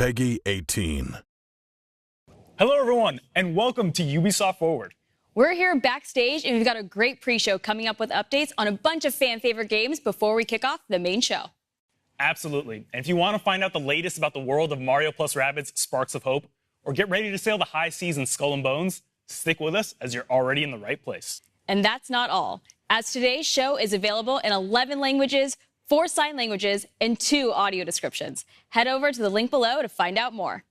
Peggy 18. Hello, everyone, and welcome to Ubisoft Forward. We're here backstage, and we've got a great pre-show coming up with updates on a bunch of fan-favorite games before we kick off the main show. Absolutely. And if you want to find out the latest about the world of Mario plus Rabbids Sparks of Hope, or get ready to sail the high seas in Skull and Bones, stick with us as you're already in the right place. And that's not all, as today's show is available in 11 languages, 4 sign languages, and 2 audio descriptions. Head over to the link below to find out more.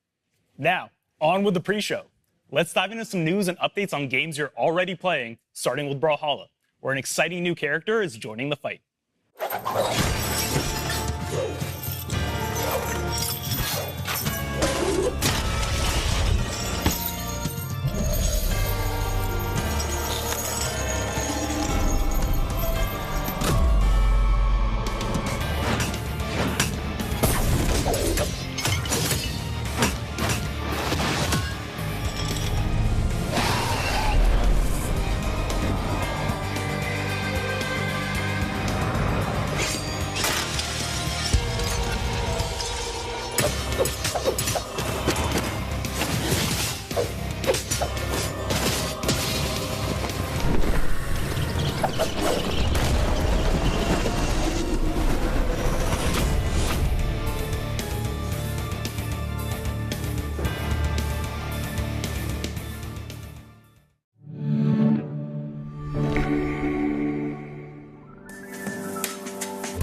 Now, on with the pre-show. Let's dive into some news and updates on games you're already playing, starting with Brawlhalla, where an exciting new character is joining the fight.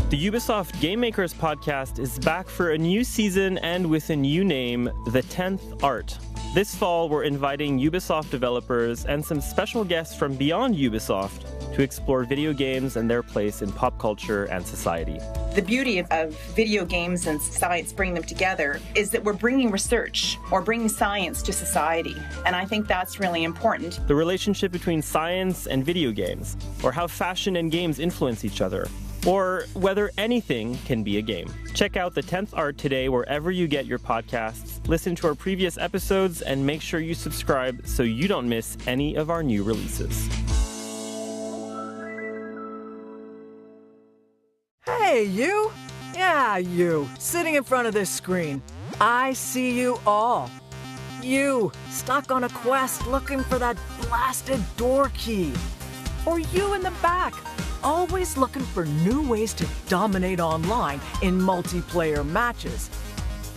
The Ubisoft Game Makers podcast is back for a new season and with a new name, The 10th Art. This fall, we're inviting Ubisoft developers and some special guests from beyond Ubisoft to explore video games and their place in pop culture and society. The beauty of video games and science, bringing them together, is that we're bringing research or bringing science to society. And I think that's really important. The relationship between science and video games, or how fashion and games influence each other, or whether anything can be a game. Check out The 10th Art today wherever you get your podcasts, listen to our previous episodes, and make sure you subscribe so you don't miss any of our new releases. Hey, you! Yeah, you, sitting in front of this screen. I see you all. You, stuck on a quest looking for that blasted door key. Or you in the back, always looking for new ways to dominate online in multiplayer matches.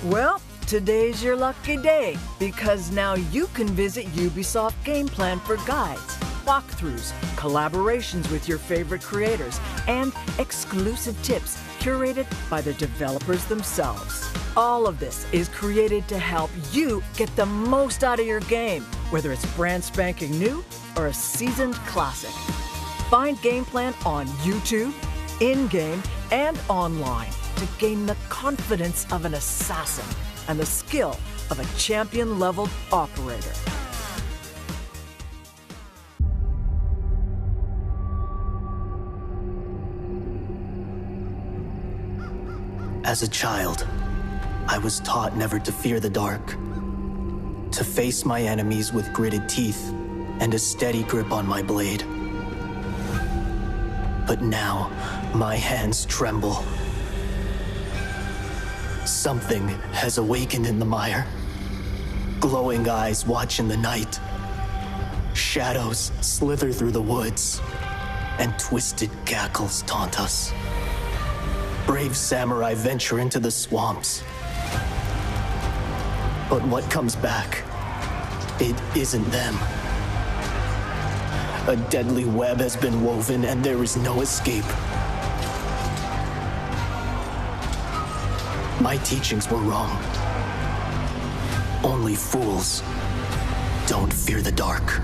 Well, today's your lucky day, because now you can visit Ubisoft Game Plan for guides, walkthroughs, collaborations with your favorite creators, and exclusive tips curated by the developers themselves. All of this is created to help you get the most out of your game, whether it's brand spanking new or a seasoned classic. Find Game Plan on YouTube, in-game, and online to gain the confidence of an assassin and the skill of a champion-leveled operator. As a child, I was taught never to fear the dark, to face my enemies with gritted teeth and a steady grip on my blade. But now, my hands tremble. Something has awakened in the mire. Glowing eyes watch in the night. Shadows slither through the woods, and twisted cackles taunt us. Brave samurai venture into the swamps. But what comes back? It isn't them. A deadly web has been woven, and there is no escape. My teachings were wrong. Only fools don't fear the dark.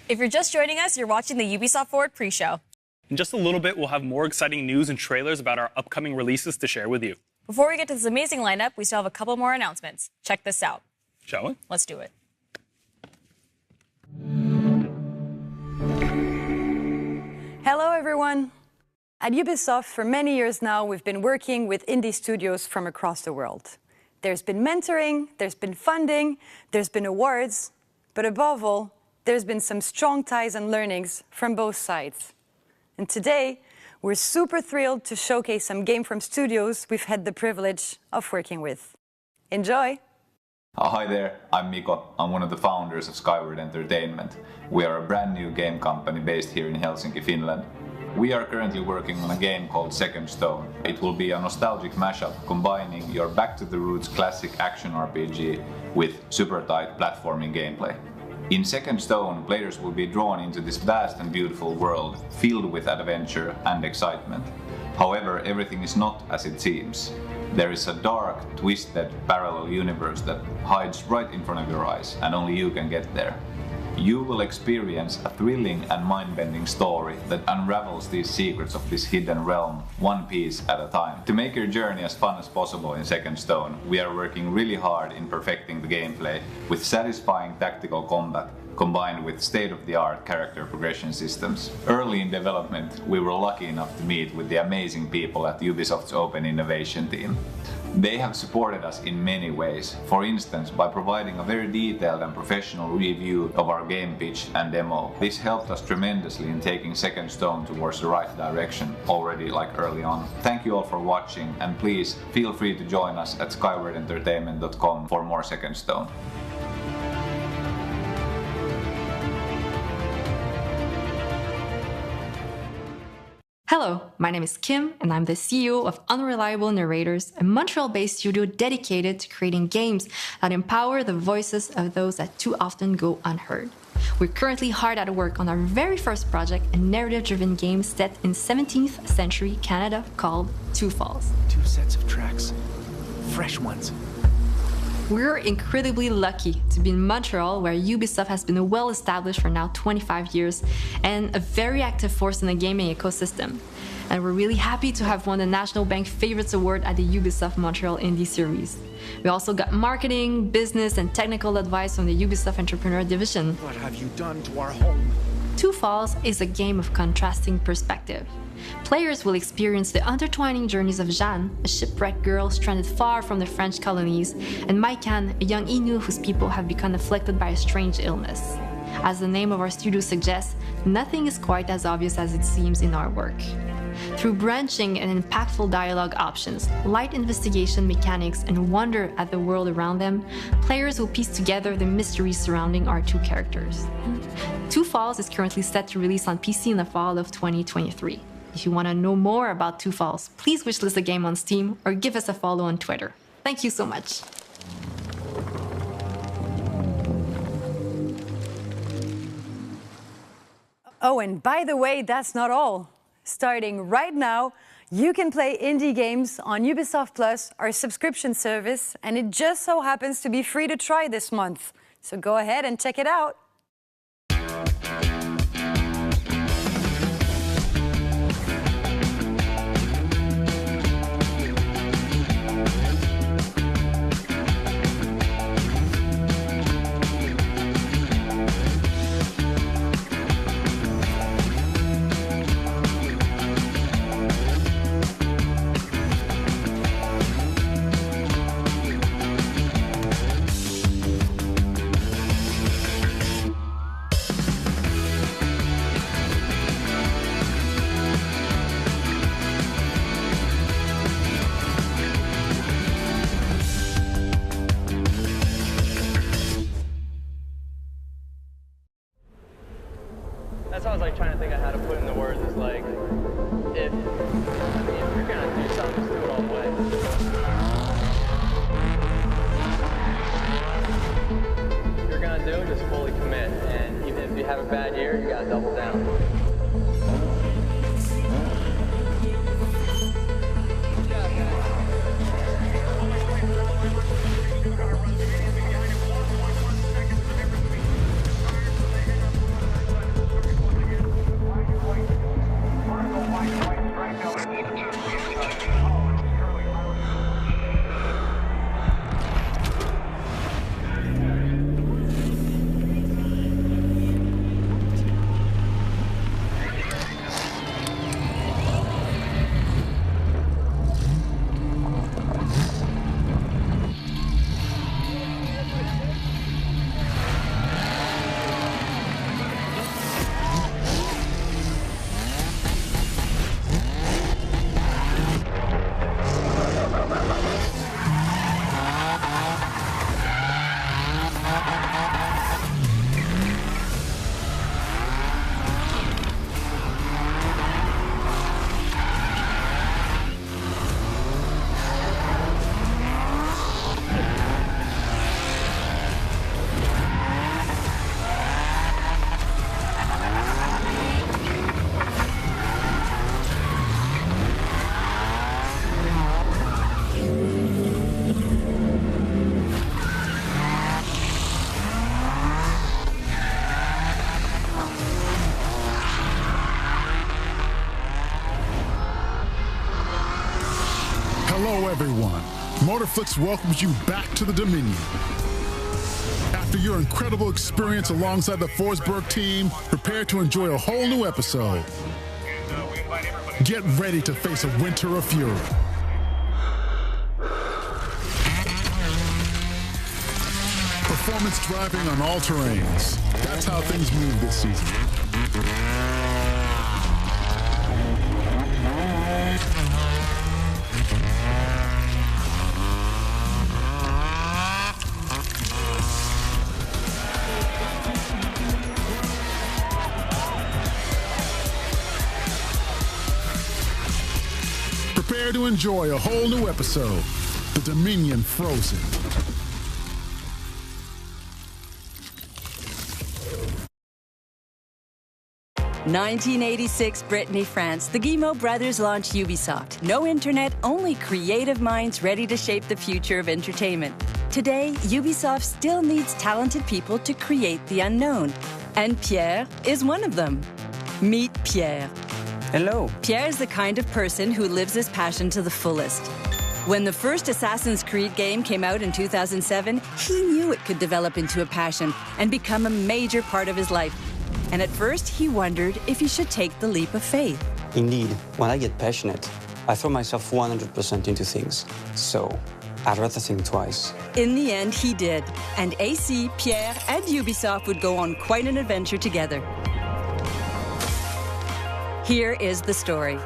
If you're just joining us, you're watching the Ubisoft Forward pre-show. In just a little bit, we'll have more exciting news and trailers about our upcoming releases to share with you. Before we get to this amazing lineup, we still have a couple more announcements. Check this out. Shall we? Let's do it. Hello, everyone. At Ubisoft, for many years now, we've been working with indie studios from across the world. There's been mentoring, there's been funding, there's been awards, but above all, there's been some strong ties and learnings from both sides. And today, we're super thrilled to showcase some games from studios we've had the privilege of working with. Enjoy! Hi there, I'm Mikko. I'm one of the founders of Skyward Entertainment. We are a brand new game company based here in Helsinki, Finland. We are currently working on a game called Second Stone. It will be a nostalgic mashup combining your back-to-the-roots classic action RPG with super tight platforming gameplay. In Second Stone, players will be drawn into this vast and beautiful world, filled with adventure and excitement. However, everything is not as it seems. There is a dark, twisted, parallel universe that hides right in front of your eyes, and only you can get there. You will experience a thrilling and mind-bending story that unravels these secrets of this hidden realm, one piece at a time. To make your journey as fun as possible in Second Stone, we are working really hard in perfecting the gameplay with satisfying tactical combat combined with state-of-the-art character progression systems. Early in development, we were lucky enough to meet with the amazing people at Ubisoft's Open Innovation team. They have supported us in many ways, for instance by providing a very detailed and professional review of our game pitch and demo. This helped us tremendously in taking Second Stone towards the right direction already early on. Thank you all for watching, and please feel free to join us at skywardentertainment.com for more Second Stone. Hello, my name is Kim, and I'm the CEO of Unreliable Narrators, a Montreal-based studio dedicated to creating games that empower the voices of those that too often go unheard. We're currently hard at work on our very first project, a narrative-driven game set in 17th century Canada called Two Falls. 2 sets of tracks. Fresh ones. We're incredibly lucky to be in Montreal, where Ubisoft has been well established for now 25 years and a very active force in the gaming ecosystem. And we're really happy to have won the National Bank Favorites Award at the Ubisoft Montreal Indie Series. We also got marketing, business, and technical advice from the Ubisoft Entrepreneur Division. What have you done to our home? Two Falls is a game of contrasting perspective. Players will experience the intertwining journeys of Jeanne, a shipwrecked girl stranded far from the French colonies, and Maikan, a young Innu whose people have become afflicted by a strange illness. As the name of our studio suggests, nothing is quite as obvious as it seems in our work. Through branching and impactful dialogue options, light investigation mechanics, and wonder at the world around them, players will piece together the mysteries surrounding our two characters. Two Falls is currently set to release on PC in the fall of 2023. If you want to know more about Two Falls, please wishlist the game on Steam or give us a follow on Twitter. Thank you so much. Oh, and by the way, that's not all. Starting right now, you can play indie games on Ubisoft Plus, our subscription service, and it just so happens to be free to try this month. So go ahead and check it out. Hello, everyone. Motorflix welcomes you back to the Dominion. After your incredible experience alongside the Forsberg team, prepare to enjoy a whole new episode. Get ready to face a winter of fury. Performance driving on all terrains. That's how things move this season. Prepare to enjoy a whole new episode, The Dominion Frozen. In 1986, Brittany, France, the Guillemot brothers launched Ubisoft. No internet, only creative minds ready to shape the future of entertainment. Today, Ubisoft still needs talented people to create the unknown. And Pierre is one of them. Meet Pierre. Hello. Pierre is the kind of person who lives his passion to the fullest. When the first Assassin's Creed game came out in 2007, he knew it could develop into a passion and become a major part of his life. And at first, he wondered if he should take the leap of faith. Indeed, when I get passionate, I throw myself 100% into things. So, I'd rather think twice. In the end, he did. And AC, Pierre, and Ubisoft would go on quite an adventure together. Here is the story.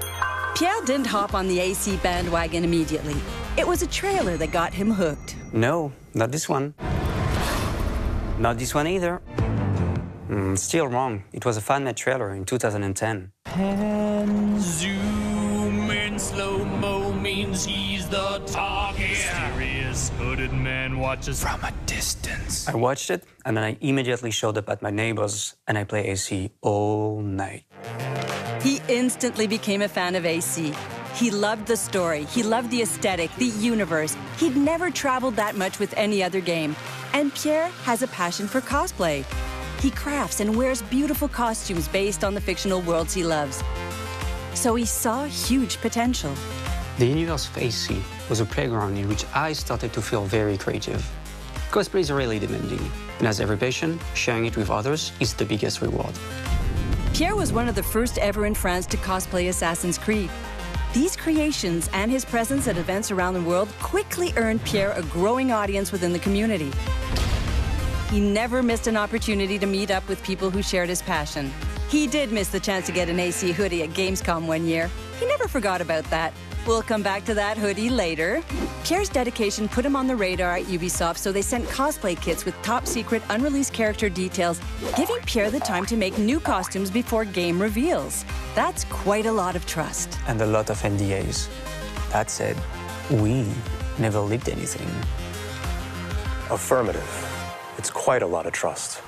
Pierre didn't hop on the AC bandwagon immediately. It was a trailer that got him hooked. No, not this one. Not this one either. Still wrong. It was a fan-made trailer in 2010. Pan zoom in slow-mo means he's the target. Mysterious hooded man watches from a distance. I watched it, and then I immediately showed up at my neighbor's, and I play AC all night. He instantly became a fan of AC. He loved the story, he loved the aesthetic, the universe. He'd never traveled that much with any other game. And Pierre has a passion for cosplay. He crafts and wears beautiful costumes based on the fictional worlds he loves. So he saw huge potential. The universe of AC was a playground in which I started to feel very creative. Cosplay is really demanding, and as every passion, sharing it with others is the biggest reward. Pierre was one of the first ever in France to cosplay Assassin's Creed. These creations and his presence at events around the world quickly earned Pierre a growing audience within the community. He never missed an opportunity to meet up with people who shared his passion. He did miss the chance to get an AC hoodie at Gamescom one year. He never forgot about that. We'll come back to that hoodie later. Pierre's dedication put him on the radar at Ubisoft, so they sent cosplay kits with top-secret, unreleased character details, giving Pierre the time to make new costumes before game reveals. That's quite a lot of trust. And a lot of NDAs. That said, we never leaked anything. Affirmative. It's quite a lot of trust.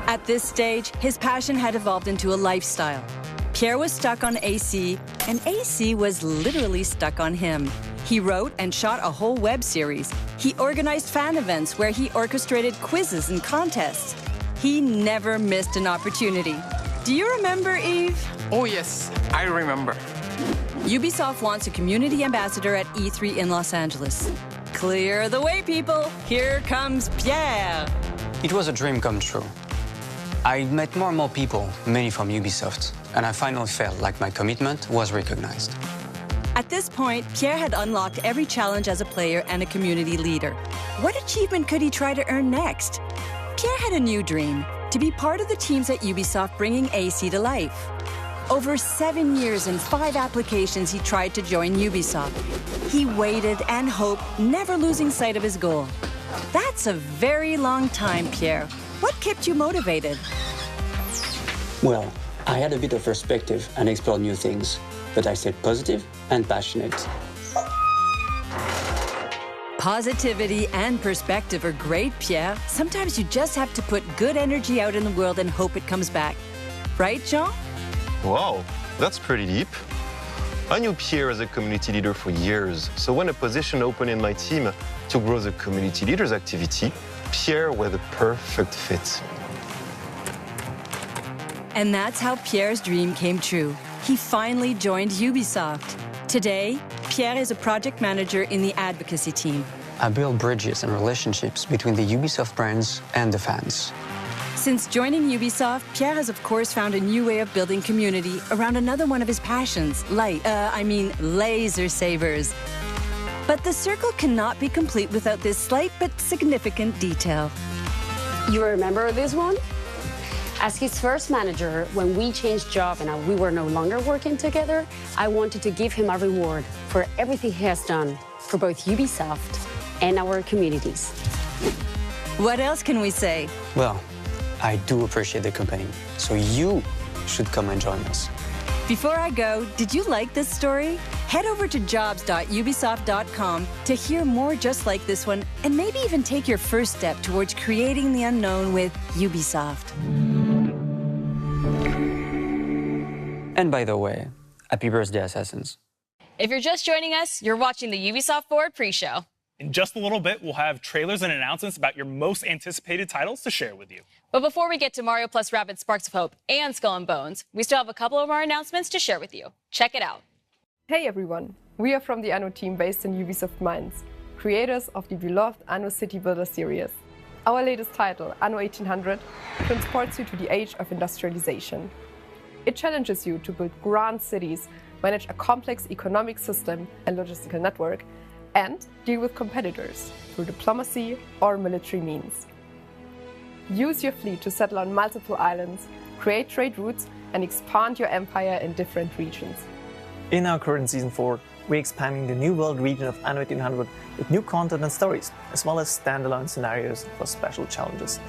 At this stage, his passion had evolved into a lifestyle. Pierre was stuck on AC, and AC was literally stuck on him. He wrote and shot a whole web series. He organized fan events where he orchestrated quizzes and contests. He never missed an opportunity. Do you remember, Yves? Oh, yes, I remember. Ubisoft wants a community ambassador at E3 in Los Angeles. Clear the way, people. Here comes Pierre. It was a dream come true. I met more and more people, many from Ubisoft, and I finally felt like my commitment was recognized. At this point, Pierre had unlocked every challenge as a player and a community leader. What achievement could he try to earn next? Pierre had a new dream, to be part of the teams at Ubisoft bringing AC to life. Over 7 years and 5 applications, he tried to join Ubisoft. He waited and hoped, never losing sight of his goal. That's a very long time, Pierre. What kept you motivated? Well, I had a bit of perspective and explored new things, but I stayed positive and passionate. Positivity and perspective are great, Pierre. Sometimes you just have to put good energy out in the world and hope it comes back. Right, Jean? Wow, that's pretty deep. I knew Pierre as a community leader for years, so when a position opened in my team to grow the community leader's activity, Pierre was the perfect fit. And that's how Pierre's dream came true. He finally joined Ubisoft. Today, Pierre is a project manager in the advocacy team. I build bridges and relationships between the Ubisoft brands and the fans. Since joining Ubisoft, Pierre has of course found a new way of building community around another one of his passions, laser sabers. But the circle cannot be complete without this slight but significant detail. You remember this one? As his first manager, when we changed job and we were no longer working together, I wanted to give him a reward for everything he has done for both Ubisoft and our communities. What else can we say? Well, I do appreciate the campaign, so you should come and join us. Before I go, did you like this story? Head over to jobs.ubisoft.com to hear more just like this one, and maybe even take your first step towards creating the unknown with Ubisoft. And by the way, happy birthday, Assassins. If you're just joining us, you're watching the Ubisoft Forward pre-show. In just a little bit, we'll have trailers and announcements about your most anticipated titles to share with you. But before we get to Mario plus Rabbids Sparks of Hope and Skull and Bones, we still have a couple of more announcements to share with you. Check it out. Hey everyone, we are from the Anno team based in Ubisoft Mainz, creators of the beloved Anno City Builder series. Our latest title, Anno 1800, transports you to the age of industrialization. It challenges you to build grand cities, manage a complex economic system and logistical network, and deal with competitors through diplomacy or military means. Use your fleet to settle on multiple islands, create trade routes, and expand your empire in different regions. In our current Season 4, we're expanding the New World region of Anno 1800 with new content and stories, as well as standalone scenarios for special challenges.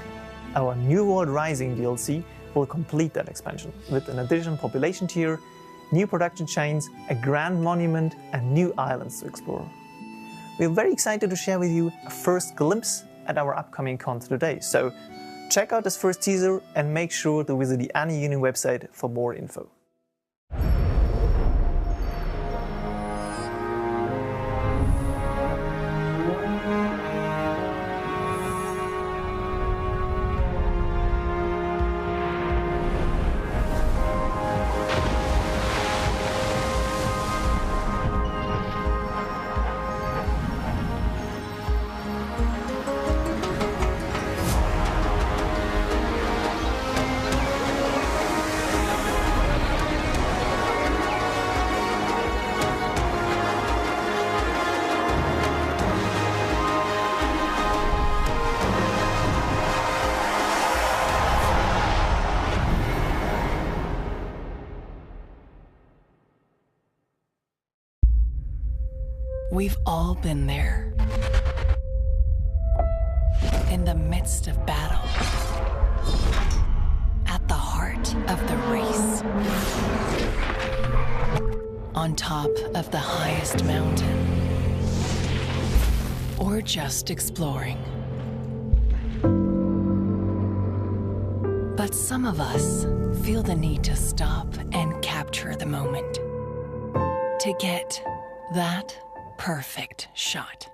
Our New World Rising DLC will complete that expansion with an additional population tier, new production chains, a grand monument, and new islands to explore. We're very excited to share with you a first glimpse at our upcoming content today, so check out this first teaser and make sure to visit the Anno Union website for more info. We've all been there, in the midst of battle, at the heart of the race, on top of the highest mountain, or just exploring. But some of us feel the need to stop and capture the moment, to get that perfect shot.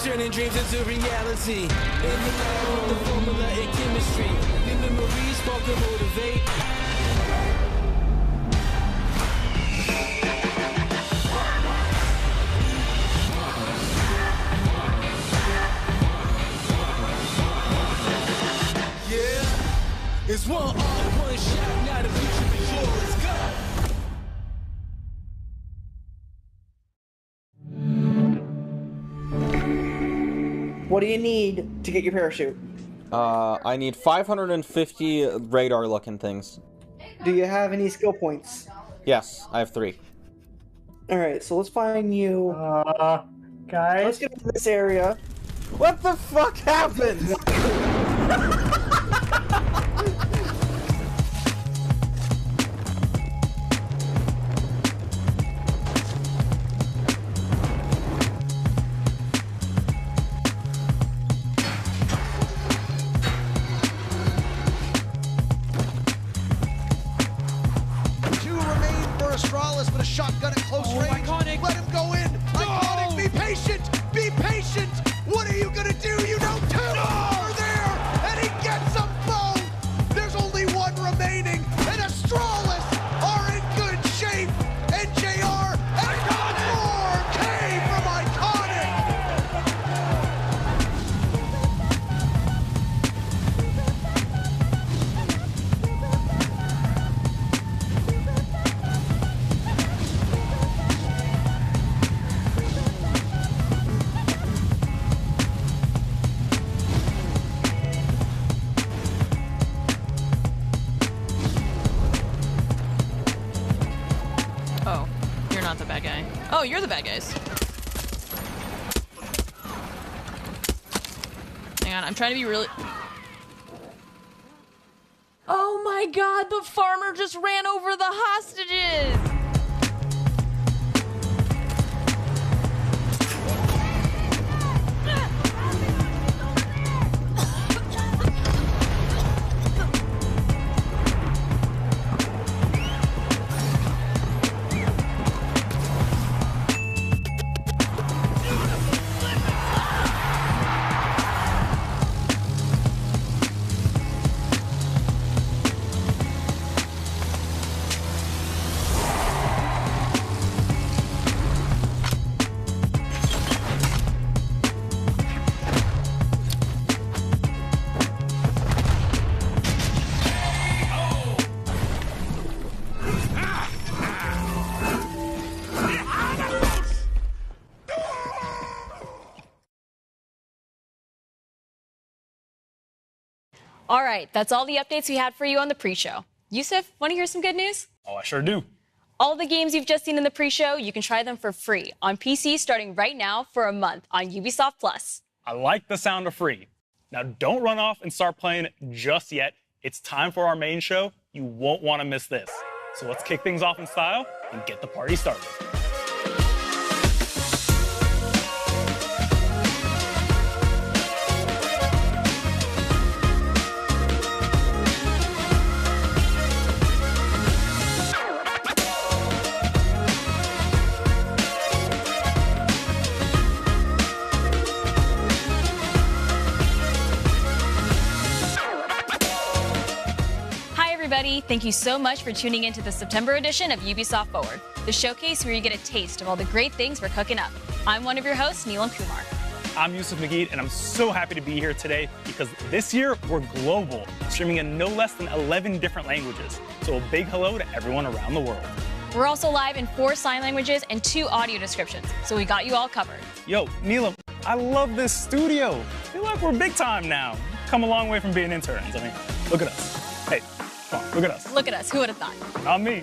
Turning dreams into reality. In the lab with the formula in chemistry. The memories spark and motivate. Yeah, it's one all, one shot. Now the future is yours. Go. What do you need to get your parachute? I need 550 radar-looking things. Do you have any skill points? Yes, I have 3. Alright, so let's find you Guys, let's get into this area. What the fuck happened? Astralis with a shotgun at close range. Iconic. Let him go in. No! Iconic, be patient. Be patient. What are you going to do? You know two are there, and he gets them both. There's only one remaining, and Astralis are in good shape. And JR and one more came from Iconic. Oh, you're not the bad guy. Oh, you're the bad guys. Hang on, I'm trying to be really... Oh my god, the farmer just ran over the hostages! All right, that's all the updates we had for you on the pre-show. Yusuf, want to hear some good news? Oh, I sure do. All the games you've just seen in the pre-show, you can try them for free on PC starting right now for a month on Ubisoft Plus. I like the sound of free. Now, don't run off and start playing just yet. It's time for our main show. You won't want to miss this. So let's kick things off in style and get the party started. Thank you so much for tuning in to the September edition of Ubisoft Forward, the showcase where you get a taste of all the great things we're cooking up. I'm one of your hosts, Neelam Kumar. I'm Yusuf Magid, and I'm so happy to be here today because this year we're global, streaming in no less than 11 different languages. So a big hello to everyone around the world. We're also live in 4 sign languages and 2 audio descriptions, so we got you all covered. Yo, Neelam, I love this studio. I feel like we're big time now. Come a long way from being interns. I mean, look at us. Hey. Look at us. Look at us. Who would have thought? Not me.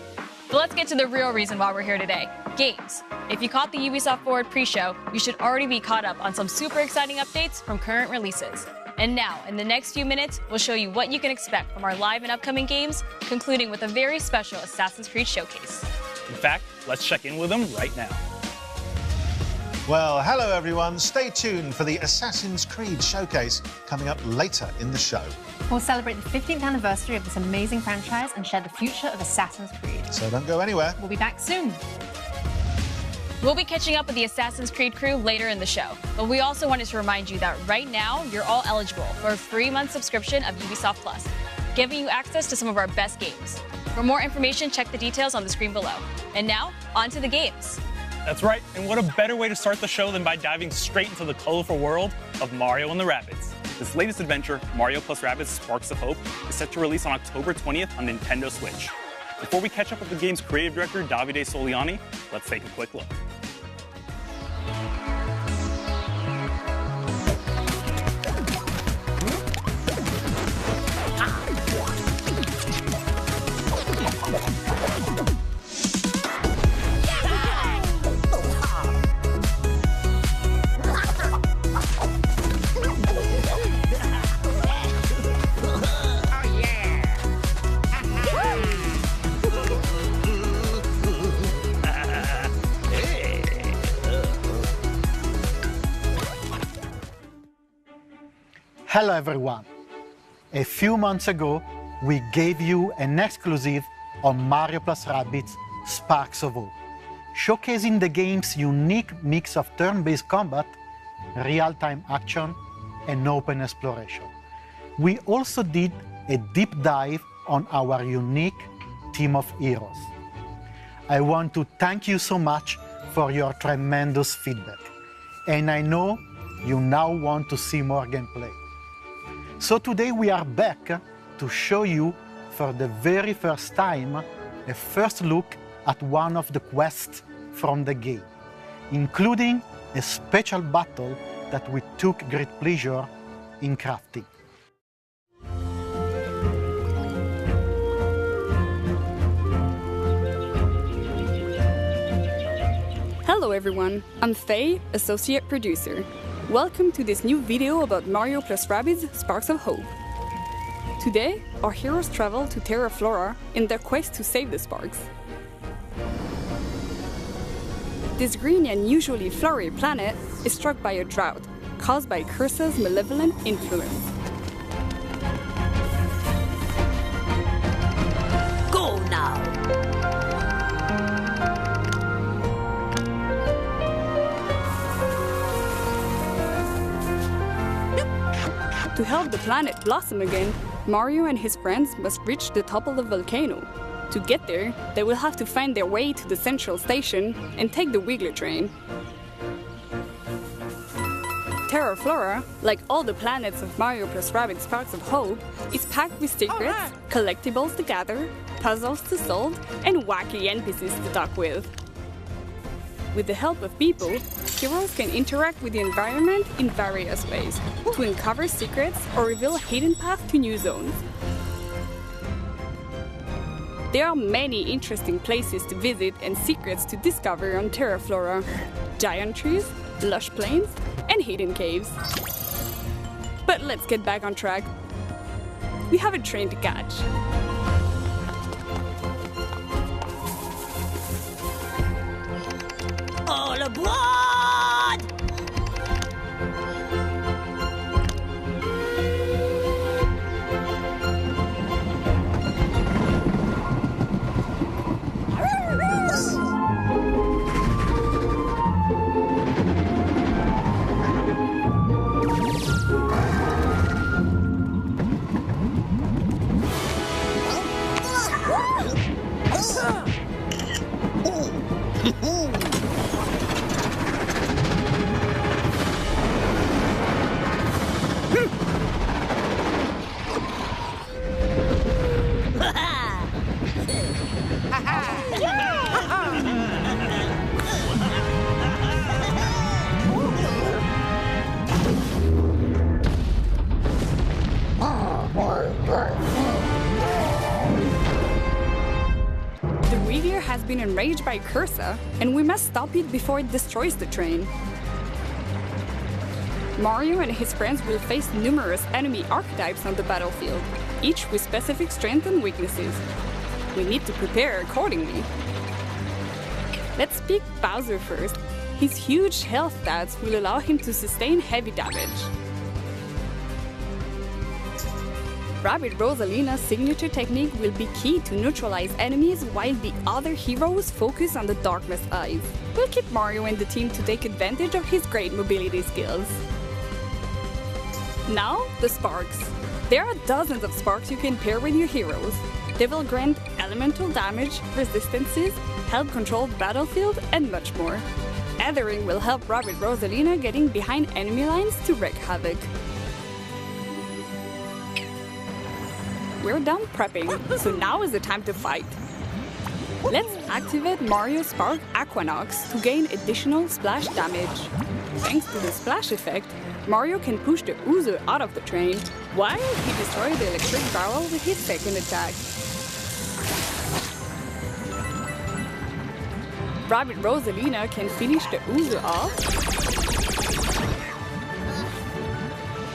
But let's get to the real reason why we're here today. Games. If you caught the Ubisoft Forward pre-show, you should already be caught up on some super exciting updates from current releases. And now, in the next few minutes, we'll show you what you can expect from our live and upcoming games, concluding with a very special Assassin's Creed showcase. In fact, let's check in with them right now. Well, hello everyone. Stay tuned for the Assassin's Creed showcase coming up later in the show. We'll celebrate the 15th anniversary of this amazing franchise and share the future of Assassin's Creed. So don't go anywhere. We'll be back soon. We'll be catching up with the Assassin's Creed crew later in the show, but we also wanted to remind you that right now, you're all eligible for a free month subscription of Ubisoft Plus, giving you access to some of our best games. For more information, check the details on the screen below. And now, on to the games. That's right, and what a better way to start the show than by diving straight into the colorful world of Mario and the Rabbids. This latest adventure, Mario plus Rabbids Sparks of Hope, is set to release on October 20th on Nintendo Switch. Before we catch up with the game's creative director, Davide Soliani, let's take a quick look. Hello everyone. A few months ago, we gave you an exclusive on Mario + Rabbids Sparks of Hope, showcasing the game's unique mix of turn-based combat, real-time action, and open exploration. We also did a deep dive on our unique team of heroes. I want to thank you so much for your tremendous feedback, and I know you now want to see more gameplay. So today we are back to show you for the very first time a first look at one of the quests from the game, including a special battle that we took great pleasure in crafting. Hello everyone, I'm Faye, Associate Producer. Welcome to this new video about Mario + Rabbids Sparks of Hope. Today, our heroes travel to Terra Flora in their quest to save the Sparks. This green and usually flowery planet is struck by a drought caused by Cursa's malevolent influence. Go now! To help the planet blossom again, Mario and his friends must reach the top of the volcano. To get there, they will have to find their way to the central station and take the Wiggler train. Terra Flora, like all the planets of Mario + Rabbids Sparks of Hope, is packed with secrets, collectibles to gather, puzzles to solve, and wacky NPCs to talk with. With the help of people, heroes can interact with the environment in various ways to uncover secrets or reveal a hidden path to new zones. There are many interesting places to visit and secrets to discover on Terra Flora: giant trees, lush plains, and hidden caves. But let's get back on track. We have a train to catch. All aboard! The Wiggler has been enraged by Cursa, and we must stop it before it destroys the train. Mario and his friends will face numerous enemy archetypes on the battlefield, each with specific strengths and weaknesses. We need to prepare accordingly. Let's pick Bowser first. His huge health stats will allow him to sustain heavy damage. Rabbid Rosalina's signature technique will be key to neutralize enemies while the other heroes focus on the Darkness Eyes. We'll keep Mario and the team to take advantage of his great mobility skills. Now, the Sparks. There are dozens of Sparks you can pair with your heroes. They will grant elemental damage, resistances, help control the battlefield, and much more. Ethering will help Rabbid Rosalina getting behind enemy lines to wreak havoc. We're done prepping, so now is the time to fight. Let's activate Mario Spark Aquanox to gain additional splash damage. Thanks to the splash effect, Mario can push the Ouzo out of the train, while he destroys the electric barrel with his second attack. Rabbid Rosalina can finish the Ouzo off,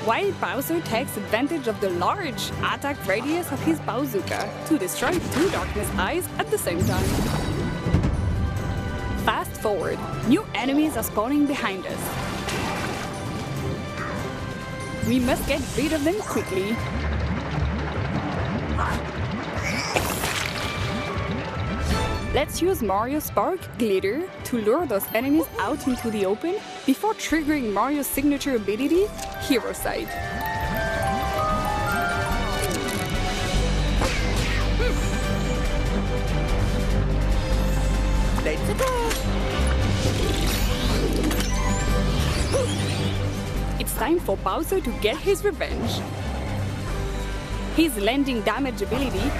while Bowser takes advantage of the large attack radius of his bazooka to destroy 2 Darkness Eyes at the same time. Fast forward, new enemies are spawning behind us. We must get rid of them quickly. Let's use Mario's Spark Glitter to lure those enemies out into the open before triggering Mario's signature ability, Hero Sight. Let's go! It's time for Bowser to get his revenge. His landing damage ability,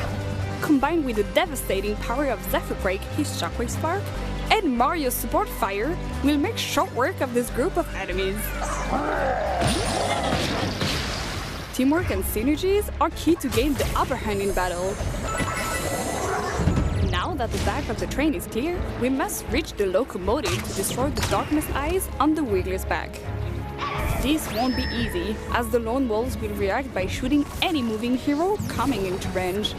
combined with the devastating power of Zephyr Break, his Shockwave Spark, and Mario's Support Fire, will make short work of this group of enemies. Teamwork and synergies are key to gain the upper hand in battle. Now that the back of the train is clear, we must reach the locomotive to destroy the Darkness Eyes on the Wiggler's back. This won't be easy, as the Lone Wolves will react by shooting any moving hero coming into range.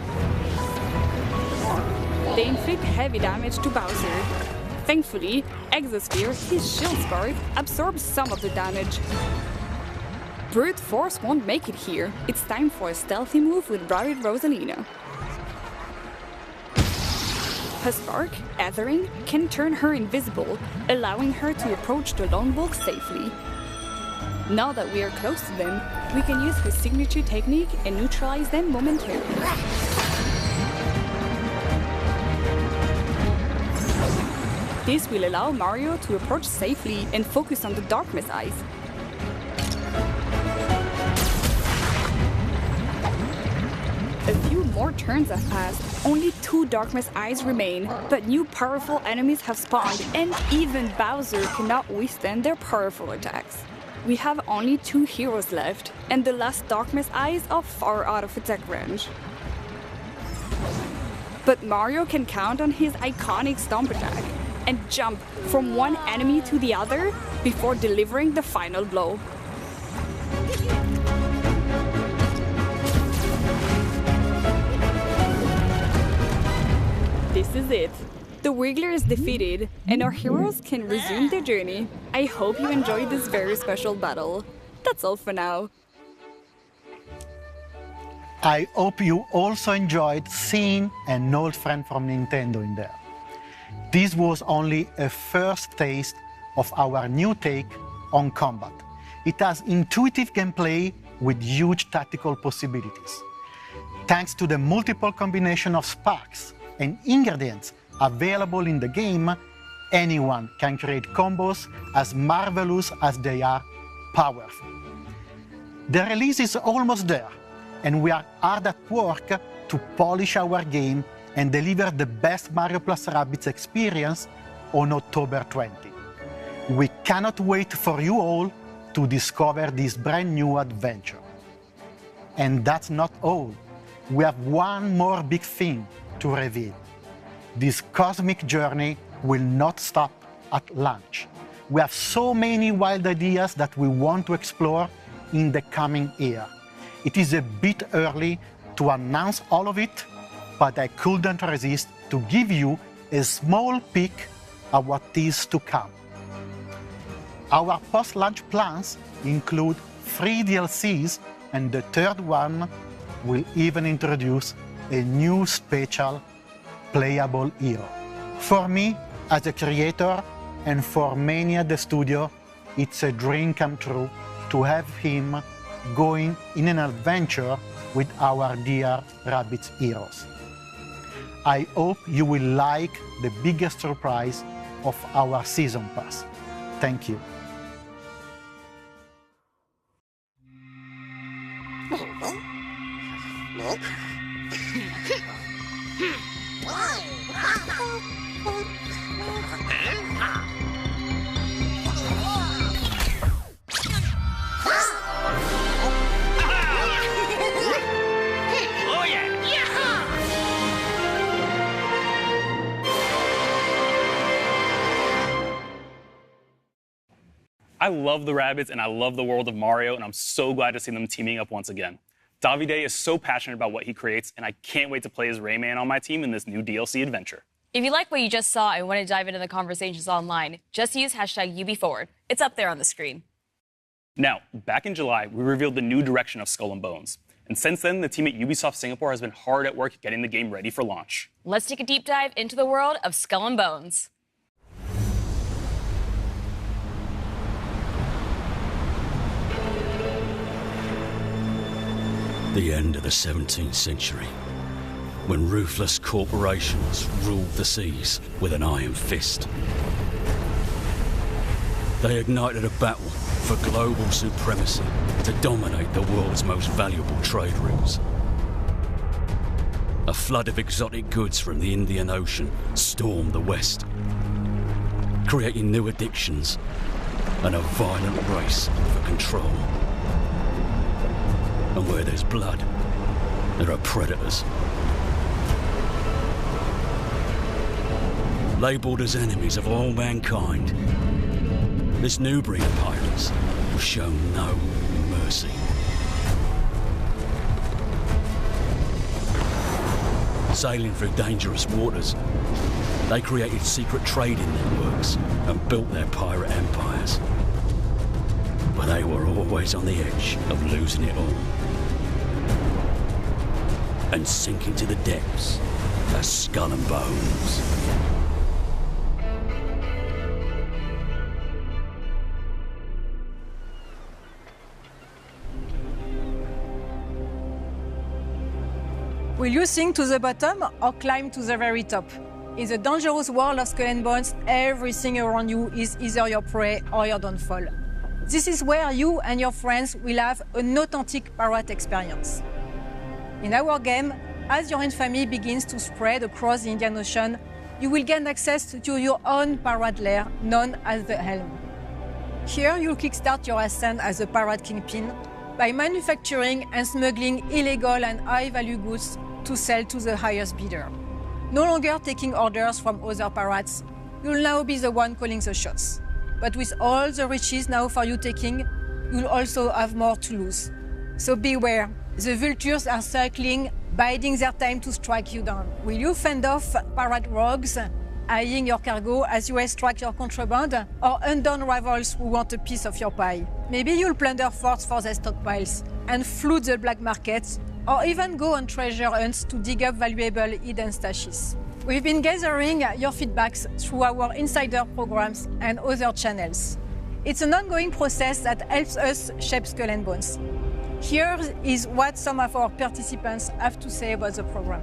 They inflict heavy damage to Bowser. Thankfully, Exosphere, his Shield Spark, absorbs some of the damage. Brute Force won't make it here. It's time for a stealthy move with Rabbit Rosalina. Her Spark, Ethering, can turn her invisible, allowing her to approach the Lone Wolf safely. Now that we are close to them, we can use her signature technique and neutralize them momentarily. This will allow Mario to approach safely and focus on the Darkness Eyes. A few more turns have passed, only 2 Darkness Eyes remain, but new powerful enemies have spawned, and even Bowser cannot withstand their powerful attacks. We have only 2 heroes left, and the last Darkness Eyes are far out of attack range. But Mario can count on his iconic Stomp attack and jump from one enemy to the other before delivering the final blow. This is it. The Wiggler is defeated, and our heroes can resume their journey. I hope you enjoyed this very special battle. That's all for now. I hope you also enjoyed seeing an old friend from Nintendo in there. This was only a first taste of our new take on combat. It has intuitive gameplay with huge tactical possibilities. Thanks to the multiple combination of sparks and ingredients available in the game, anyone can create combos as marvelous as they are powerful. The release is almost there, and we are hard at work to polish our game and deliver the best Mario + Rabbids experience on October 20. We cannot wait for you all to discover this brand new adventure. And that's not all. We have one more big thing to reveal. This cosmic journey will not stop at launch. We have so many wild ideas that we want to explore in the coming year. It is a bit early to announce all of it, but I couldn't resist to give you a small peek at what is to come. Our post-launch plans include 3 DLCs, and the third one will even introduce a new special playable hero. For me, as a creator, and for many at the studio, it's a dream come true to have him going in an adventure with our dear Rabbids heroes. I hope you will like the biggest surprise of our Season Pass. Thank you. I love the Rabbids and I love the world of Mario, and I'm so glad to see them teaming up once again. Davide is so passionate about what he creates, and I can't wait to play as Rayman on my team in this new DLC adventure. If you like what you just saw and want to dive into the conversations online, just use #UbiForward. It's up there on the screen. Now, back in July, we revealed the new direction of Skull and Bones. And since then, the team at Ubisoft Singapore has been hard at work getting the game ready for launch. Let's take a deep dive into the world of Skull and Bones. The end of the 17th century, when ruthless corporations ruled the seas with an iron fist. They ignited a battle for global supremacy to dominate the world's most valuable trade routes. A flood of exotic goods from the Indian Ocean stormed the West, creating new addictions and a violent race for control. And where there's blood, there are predators. Labelled as enemies of all mankind, this new breed of pirates was shown no mercy. Sailing through dangerous waters, they created secret trading networks and built their pirate empires. But they were always on the edge of losing it all and sinking to the depths as Skull and Bones. Will you sink to the bottom or climb to the very top? In the dangerous world of Skull and Bones, everything around you is either your prey or your downfall. This is where you and your friends will have an authentic pirate experience. In our game, as your infamy begins to spread across the Indian Ocean, you will gain access to your own pirate lair, known as the Helm. Here, you'll kickstart your ascent as a pirate kingpin by manufacturing and smuggling illegal and high-value goods to sell to the highest bidder. No longer taking orders from other pirates, you'll now be the one calling the shots. But with all the riches now for you taking, you'll also have more to lose. So beware, the vultures are circling, biding their time to strike you down. Will you fend off pirate rogues, eyeing your cargo as you extract your contraband, or undone rivals who want a piece of your pie? Maybe you'll plunder forts for their stockpiles and flood the black markets, or even go on treasure hunts to dig up valuable hidden stashes. We've been gathering your feedbacks through our insider programs and other channels. It's an ongoing process that helps us shape Skull and Bones. Here is what some of our participants have to say about the program.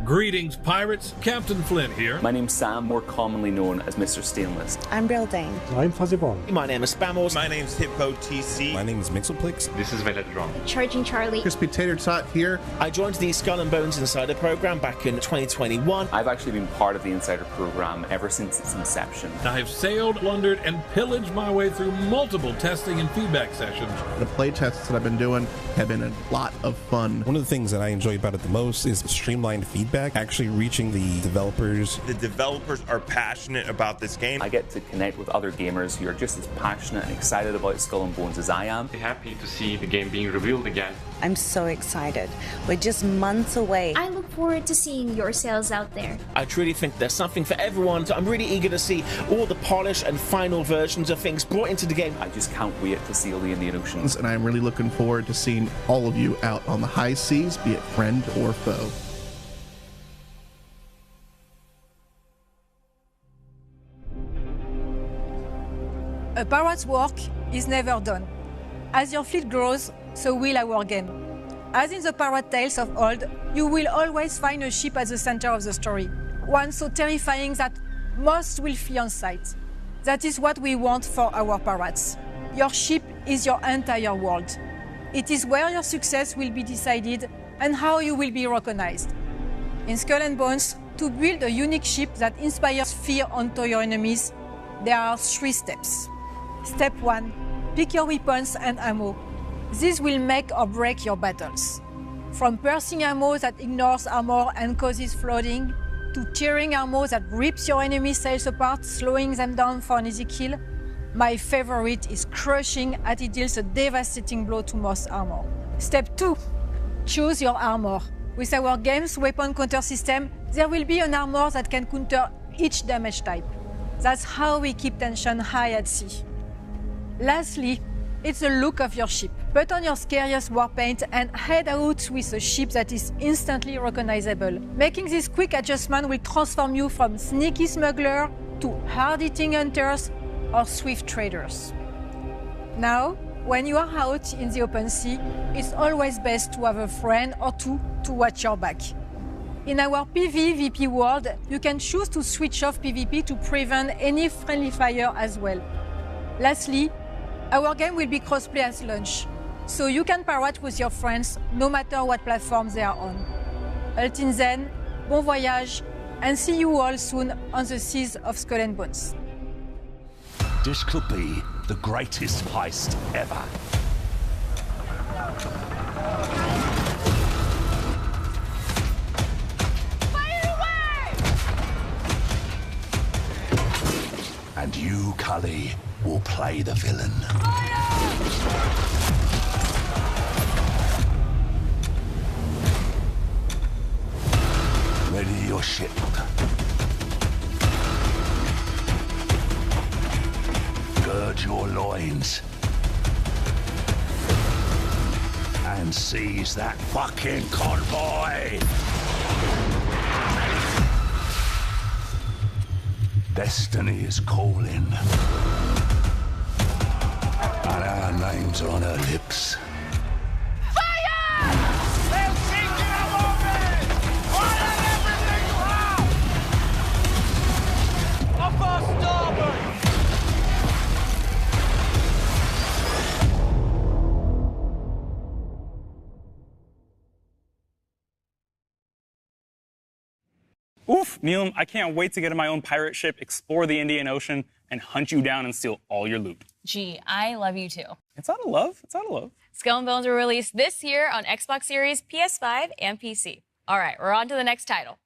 Greetings, pirates. Captain Flint here. My name's Sam, more commonly known as Mr. Stainless. I'm Brilldane. I'm Fuzzyball. My name is Spamos. My name's Hippo TC. My name is Mixelplix. This is Veledron. Charging Charlie. Crispy Tater Tot here. I joined the Skull and Bones Insider program back in 2021. I've actually been part of the Insider program ever since its inception. I've sailed, plundered, and pillaged my way through multiple testing and feedback sessions. The play tests that I've been doing have been a lot of fun. One of the things that I enjoy about it the most is streamlined feedback, actually reaching the developers. The developers are passionate about this game. I get to connect with other gamers who are just as passionate and excited about Skull and Bones as I am. I'm happy to see the game being revealed again. I'm so excited. We're just months away. I look forward to seeing your sales out there. I truly think there's something for everyone, so I'm really eager to see all the polished and final versions of things brought into the game. I just can't wait to sail the Indian Ocean. And I'm really looking forward to seeing all of you out on the high seas, be it friend or foe. A pirate's work is never done. As your fleet grows, so will our game. As in the pirate tales of old, you will always find a ship at the center of the story, one so terrifying that most will flee on sight. That is what we want for our pirates. Your ship is your entire world. It is where your success will be decided and how you will be recognized. In Skull and Bones, to build a unique ship that inspires fear onto your enemies, there are 3 steps. Step 1. Pick your weapons and ammo. This will make or break your battles. From piercing ammo that ignores armor and causes flooding, to tearing ammo that rips your enemy's sails apart, slowing them down for an easy kill, my favorite is crushing as it deals a devastating blow to most armor. Step 2. Choose your armor. With our game's weapon counter system, there will be an armor that can counter each damage type. That's how we keep tension high at sea. Lastly, it's the look of your ship. Put on your scariest war paint and head out with a ship that is instantly recognizable. Making this quick adjustment will transform you from sneaky smuggler to hard-hitting hunters or swift traders. Now, when you are out in the open sea, it's always best to have a friend or two to watch your back. In our PvVP world, you can choose to switch off PvP to prevent any friendly fire as well. Lastly, our game will be crossplay at launch, so you can pirate with your friends no matter what platform they are on. Until then, bon voyage, and see you all soon on the seas of Skull and Bones. This could be the greatest heist ever. Fire away! And you, Cully, will play the villain. Ready your ship. Gird your loins. And seize that fucking convoy! Destiny is calling. And our names are on her lips. Oof, Neelam, I can't wait to get in my own pirate ship, explore the Indian Ocean, and hunt you down and steal all your loot. Gee, I love you too. It's out of love. It's out of love. Skull and Bones were released this year on Xbox Series, PS5, and PC. All right, we're on to the next title.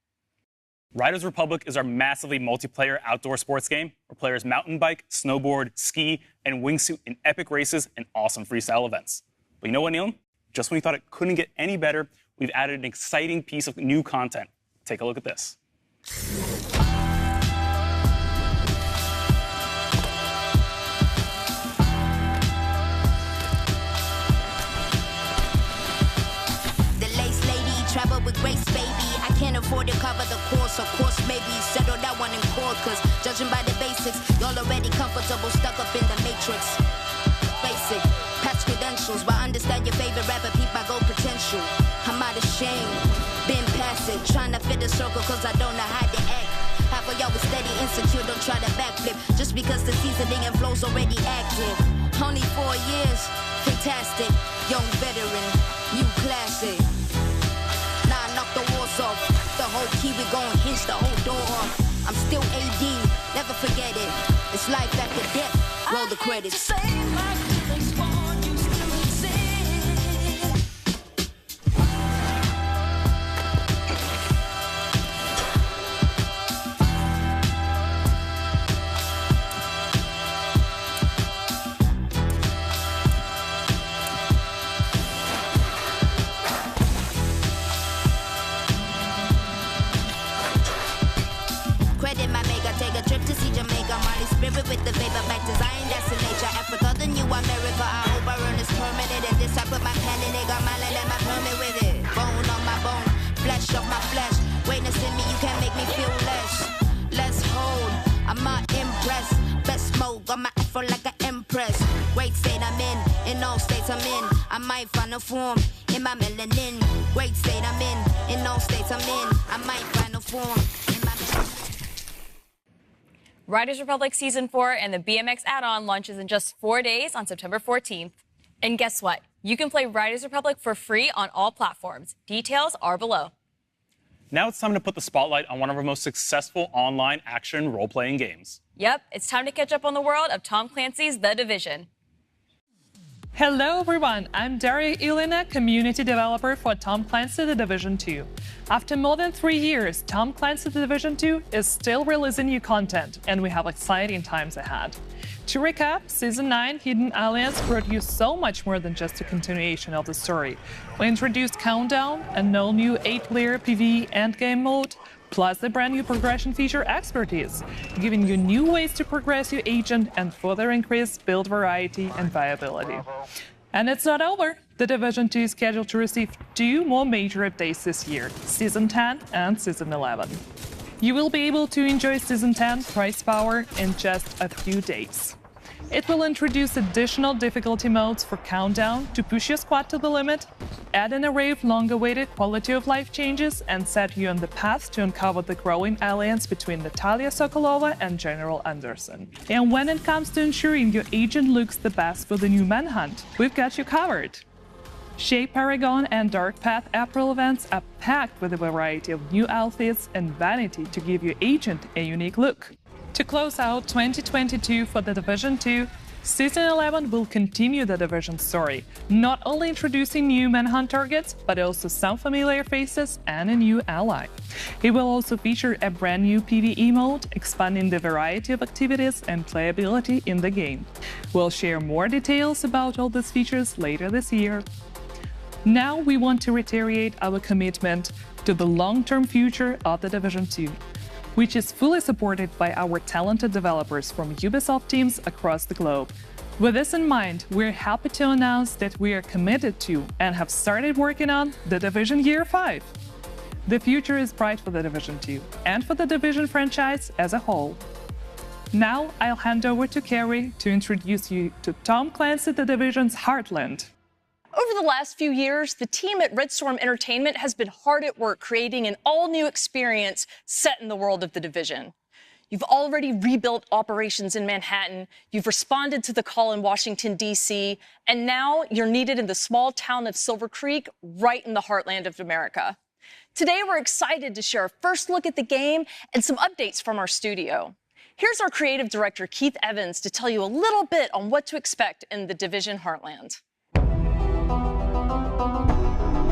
Riders Republic is our massively multiplayer outdoor sports game where players mountain bike, snowboard, ski, and wingsuit in epic races and awesome freestyle events. But you know what, Neelam? Just when you thought it couldn't get any better, we've added an exciting piece of new content. Take a look at this. Travel with grace, baby. I can't afford to cover the course. Of course, maybe settle that one in court. Cause judging by the basics, y'all already comfortable, stuck up in the matrix. Basic, patch credentials, but understand your favorite rapper, peep my gold potential. I'm out of shame, been past it. Trying to fit the circle cause I don't know how to act. Half of y'all was steady, insecure, don't try to backflip. Just because the seasoning and flow's already active. Only 4 years, fantastic. Young veteran, new classic. Knock the walls off, the whole key, we gon' hinge the whole door off. I'm still AD, never forget it. It's life after death, roll the credits. With the vapor back design, that's the nature. Africa, the new America. I hope I earn this permanent. And this I put my pen in it, got my land and my permit with it. Bone on my bone, flesh of my flesh. Greatness in me, you can't make me feel less. Let's hold, I'm not impressed. Best mode, got my afro like an empress. Great state I'm in all states I'm in. I might find a form in my melanin. Great state I'm in all states I'm in. I might find a form in my Riders Republic Season 4 and the BMX add-on launches in just 4 days on September 14th. And guess what? You can play Riders Republic for free on all platforms. Details are below. Now it's time to put the spotlight on one of our most successful online action role-playing games. Yep, it's time to catch up on the world of Tom Clancy's The Division. Hello everyone, I'm Daria Ilina, community developer for Tom Clancy The Division 2. After more than 3 years, Tom Clancy The Division 2 is still releasing new content, and we have exciting times ahead. To recap, Season 9 Hidden Alliance brought you so much more than just a continuation of the story. We introduced Countdown, a no new 8-player PvE endgame mode, plus the brand new progression feature Expertise, giving you new ways to progress your agent and further increase build variety and viability. And it's not over. The Division 2 is scheduled to receive 2 more major updates this year, Season 10 and Season 11. You will be able to enjoy Season 10 price power in just a few days. It will introduce additional difficulty modes for Countdown to push your squad to the limit, add an array of long-awaited quality of life changes, and set you on the path to uncover the growing alliance between Natalia Sokolova and General Anderson. And when it comes to ensuring your agent looks the best for the new Manhunt, we've got you covered. Shape Paragon and Dark Path April events are packed with a variety of new outfits and vanity to give your agent a unique look. To close out 2022 for the Division 2, Season 11 will continue the Division story, not only introducing new Manhunt targets, but also some familiar faces and a new ally. It will also feature a brand new PvE mode, expanding the variety of activities and playability in the game. We'll share more details about all these features later this year. Now we want to reiterate our commitment to the long-term future of the Division 2, which is fully supported by our talented developers from Ubisoft teams across the globe. With this in mind, we're happy to announce that we are committed to and have started working on the Division Year 5. The future is bright for the Division 2 and for the Division franchise as a whole. Now I'll hand over to Carrie to introduce you to Tom Clancy The Division's Heartland. Over the last few years, the team at Red Storm Entertainment has been hard at work creating an all-new experience set in the world of The Division. You've already rebuilt operations in Manhattan, you've responded to the call in Washington, D.C., and now you're needed in the small town of Silver Creek, right in the heartland of America. Today, we're excited to share a first look at the game and some updates from our studio. Here's our creative director, Keith Evans, to tell you a little bit on what to expect in The Division Heartland.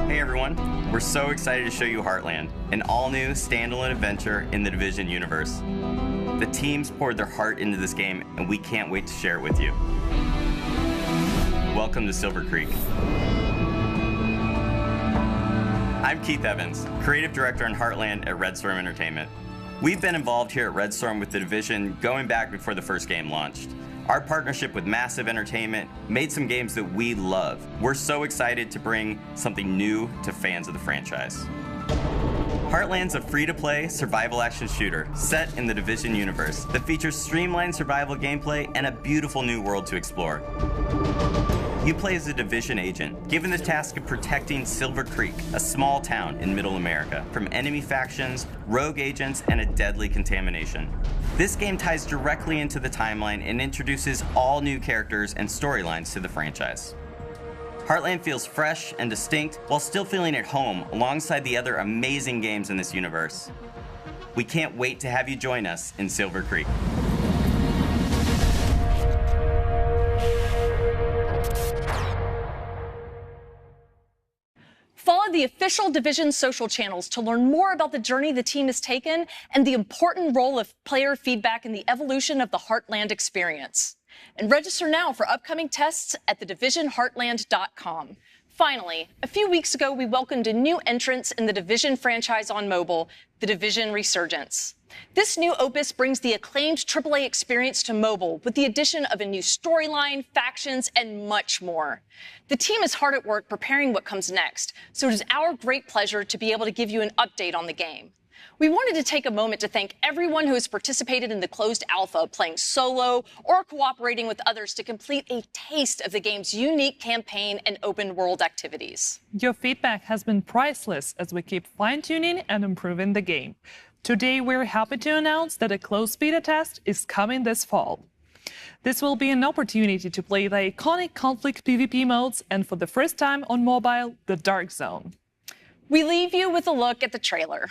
Hey everyone, we're so excited to show you Heartland, an all-new standalone adventure in the Division universe. The teams poured their heart into this game, and we can't wait to share it with you. Welcome to Silver Creek. I'm Keith Evans, Creative Director on Heartland at Red Storm Entertainment. We've been involved here at Red Storm with the Division going back before the first game launched. Our partnership with Massive Entertainment made some games that we love. We're so excited to bring something new to fans of the franchise. Heartland's a free-to-play survival action shooter set in the Division universe that features streamlined survival gameplay and a beautiful new world to explore. You play as a Division agent, given the task of protecting Silver Creek, a small town in Middle America, from enemy factions, rogue agents, and a deadly contamination. This game ties directly into the timeline and introduces all new characters and storylines to the franchise. Heartland feels fresh and distinct while still feeling at home alongside the other amazing games in this universe. We can't wait to have you join us in Silver Creek. Follow the official Division social channels to learn more about the journey the team has taken and the important role of player feedback in the evolution of the Heartland experience. And register now for upcoming tests at thedivisionheartland.com. Finally, a few weeks ago, we welcomed a new entrance in the Division franchise on mobile, The Division Resurgence. This new opus brings the acclaimed AAA experience to mobile with the addition of a new storyline, factions, and much more. The team is hard at work preparing what comes next, so it is our great pleasure to be able to give you an update on the game. We wanted to take a moment to thank everyone who has participated in the closed alpha, playing solo or cooperating with others to complete a taste of the game's unique campaign and open world activities. Your feedback has been priceless as we keep fine-tuning and improving the game. Today, we're happy to announce that a closed beta test is coming this fall. This will be an opportunity to play the iconic conflict PvP modes and, for the first time on mobile, the Dark Zone. We leave you with a look at the trailer.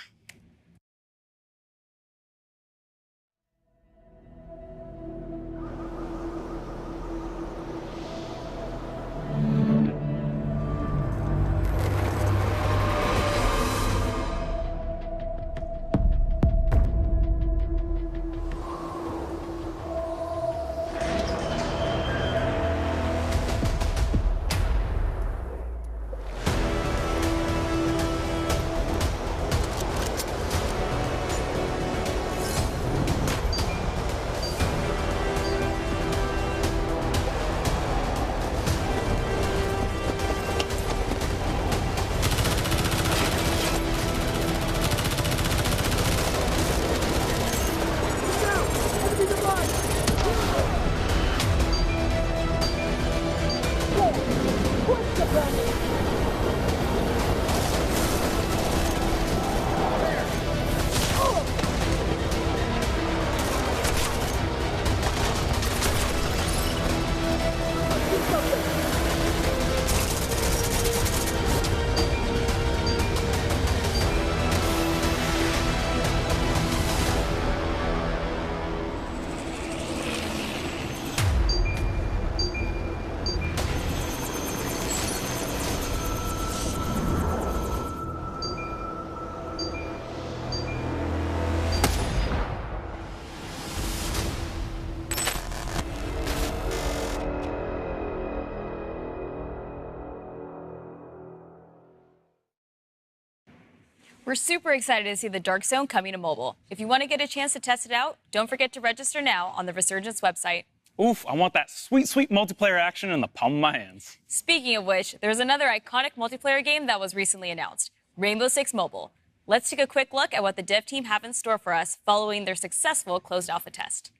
We're super excited to see the Dark Zone coming to mobile. If you want to get a chance to test it out, don't forget to register now on the Resurgence website. Oof, I want that sweet, sweet multiplayer action in the palm of my hands. Speaking of which, there's another iconic multiplayer game that was recently announced, Rainbow Six Mobile. Let's take a quick look at what the dev team have in store for us following their successful closed alpha test.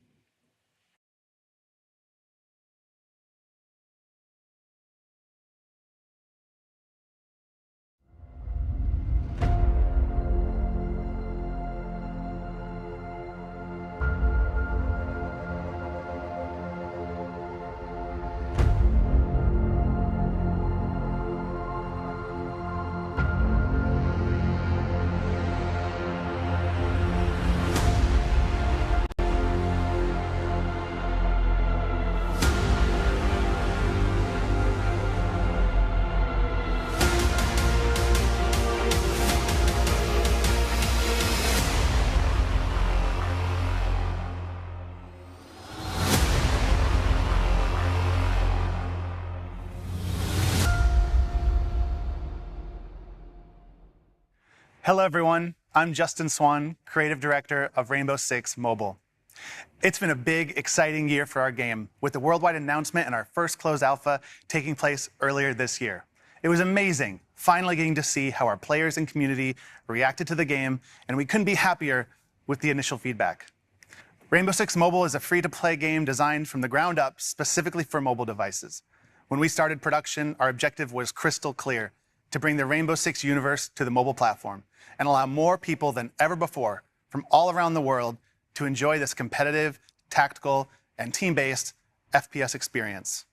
Hello everyone, I'm Justin Swan, Creative Director of Rainbow Six Mobile. It's been a big, exciting year for our game, with the worldwide announcement and our first closed alpha taking place earlier this year. It was amazing, finally getting to see how our players and community reacted to the game, and we couldn't be happier with the initial feedback. Rainbow Six Mobile is a free-to-play game designed from the ground up specifically for mobile devices. When we started production, our objective was crystal clear: to bring the Rainbow Six universe to the mobile platform and allow more people than ever before from all around the world to enjoy this competitive, tactical, and team-based FPS experience.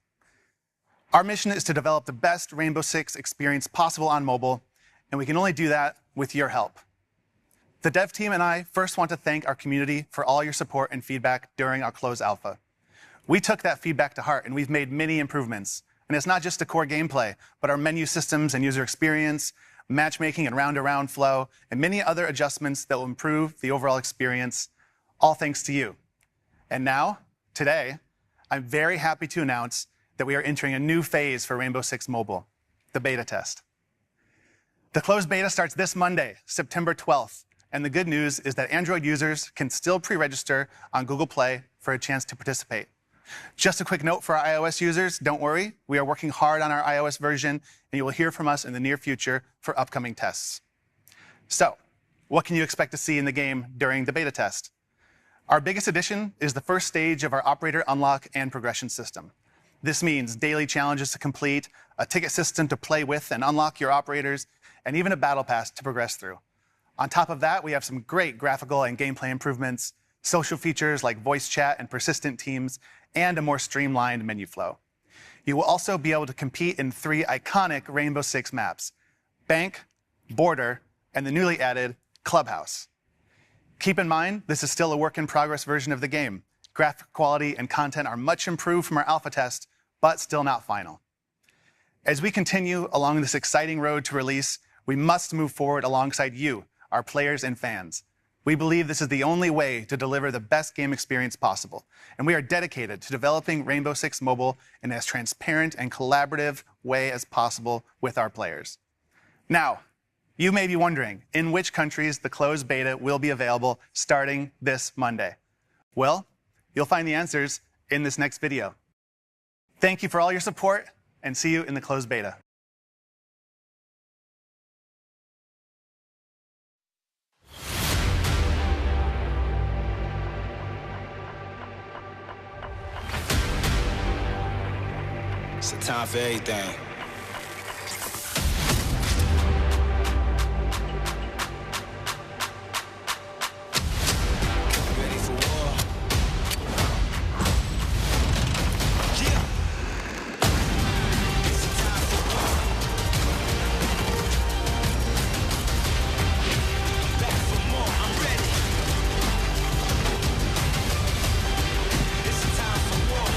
Our mission is to develop the best Rainbow Six experience possible on mobile, and we can only do that with your help. The dev team and I first want to thank our community for all your support and feedback during our closed alpha. We took that feedback to heart, and we've made many improvements. And it's not just the core gameplay, but our menu systems and user experience, matchmaking and round-to-round flow, and many other adjustments that will improve the overall experience, all thanks to you. And now, today, I'm very happy to announce that we are entering a new phase for Rainbow Six Mobile, the beta test. The closed beta starts this Monday, September 12th, and the good news is that Android users can still pre-register on Google Play for a chance to participate. Just a quick note for our iOS users, don't worry, we are working hard on our iOS version, and you will hear from us in the near future for upcoming tests. So, what can you expect to see in the game during the beta test? Our biggest addition is the first stage of our operator unlock and progression system. This means daily challenges to complete, a ticket system to play with and unlock your operators, and even a battle pass to progress through. On top of that, we have some great graphical and gameplay improvements, social features like voice chat and persistent teams, and a more streamlined menu flow. You will also be able to compete in 3 iconic Rainbow Six maps: Bank, Border, and the newly added Clubhouse. Keep in mind, this is still a work-in-progress version of the game. Graphic quality and content are much improved from our alpha test, but still not final. As we continue along this exciting road to release, we must move forward alongside you, our players and fans. We believe this is the only way to deliver the best game experience possible, and we are dedicated to developing Rainbow Six Mobile in as transparent and collaborative way as possible with our players. Now, you may be wondering in which countries the closed beta will be available starting this Monday. Well, you'll find the answers in this next video. Thank you for all your support, and see you in the closed beta. It's a time for everything. Ready for war. Yeah. It's a time for war. I'm back for more. I'm ready. It's a time for war.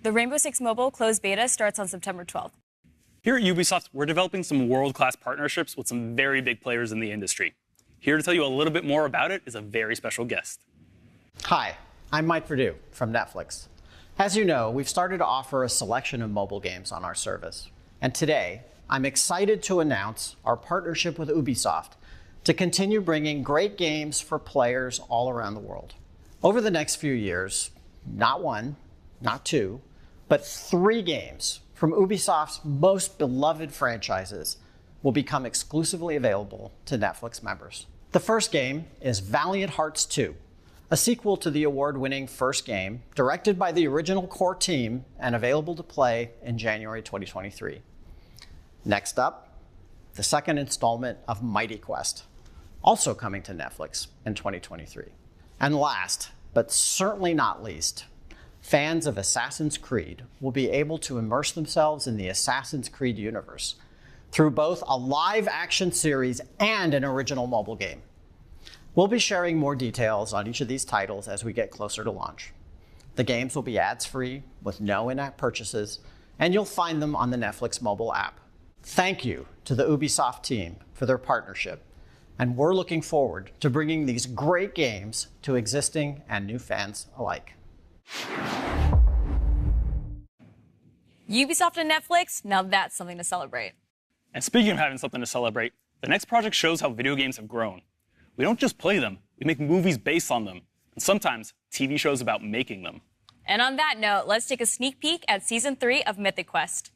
The Rainbow Six Mobile closed beta starts on September 12th. Here at Ubisoft, we're developing some world-class partnerships with some very big players in the industry. Here to tell you a little bit more about it is a very special guest. Hi, I'm Mike Perdue from Netflix. As you know, we've started to offer a selection of mobile games on our service. And today, I'm excited to announce our partnership with Ubisoft to continue bringing great games for players all around the world. Over the next few years, not one, not two, but 3 games from Ubisoft's most beloved franchises will become exclusively available to Netflix members. The first game is Valiant Hearts 2, a sequel to the award-winning first game, directed by the original core team and available to play in January 2023. Next up, the second installment of Mighty Quest, also coming to Netflix in 2023. And last, but certainly not least, fans of Assassin's Creed will be able to immerse themselves in the Assassin's Creed universe through both a live-action series and an original mobile game. We'll be sharing more details on each of these titles as we get closer to launch. The games will be ads-free with no in-app purchases, and you'll find them on the Netflix mobile app. Thank you to the Ubisoft team for their partnership, and we're looking forward to bringing these great games to existing and new fans alike. Ubisoft and Netflix, now that's something to celebrate. And speaking of having something to celebrate, the next project shows how video games have grown. We don't just play them, we make movies based on them, and sometimes TV shows about making them. And on that note, let's take a sneak peek at Season 3 of Mythic Quest.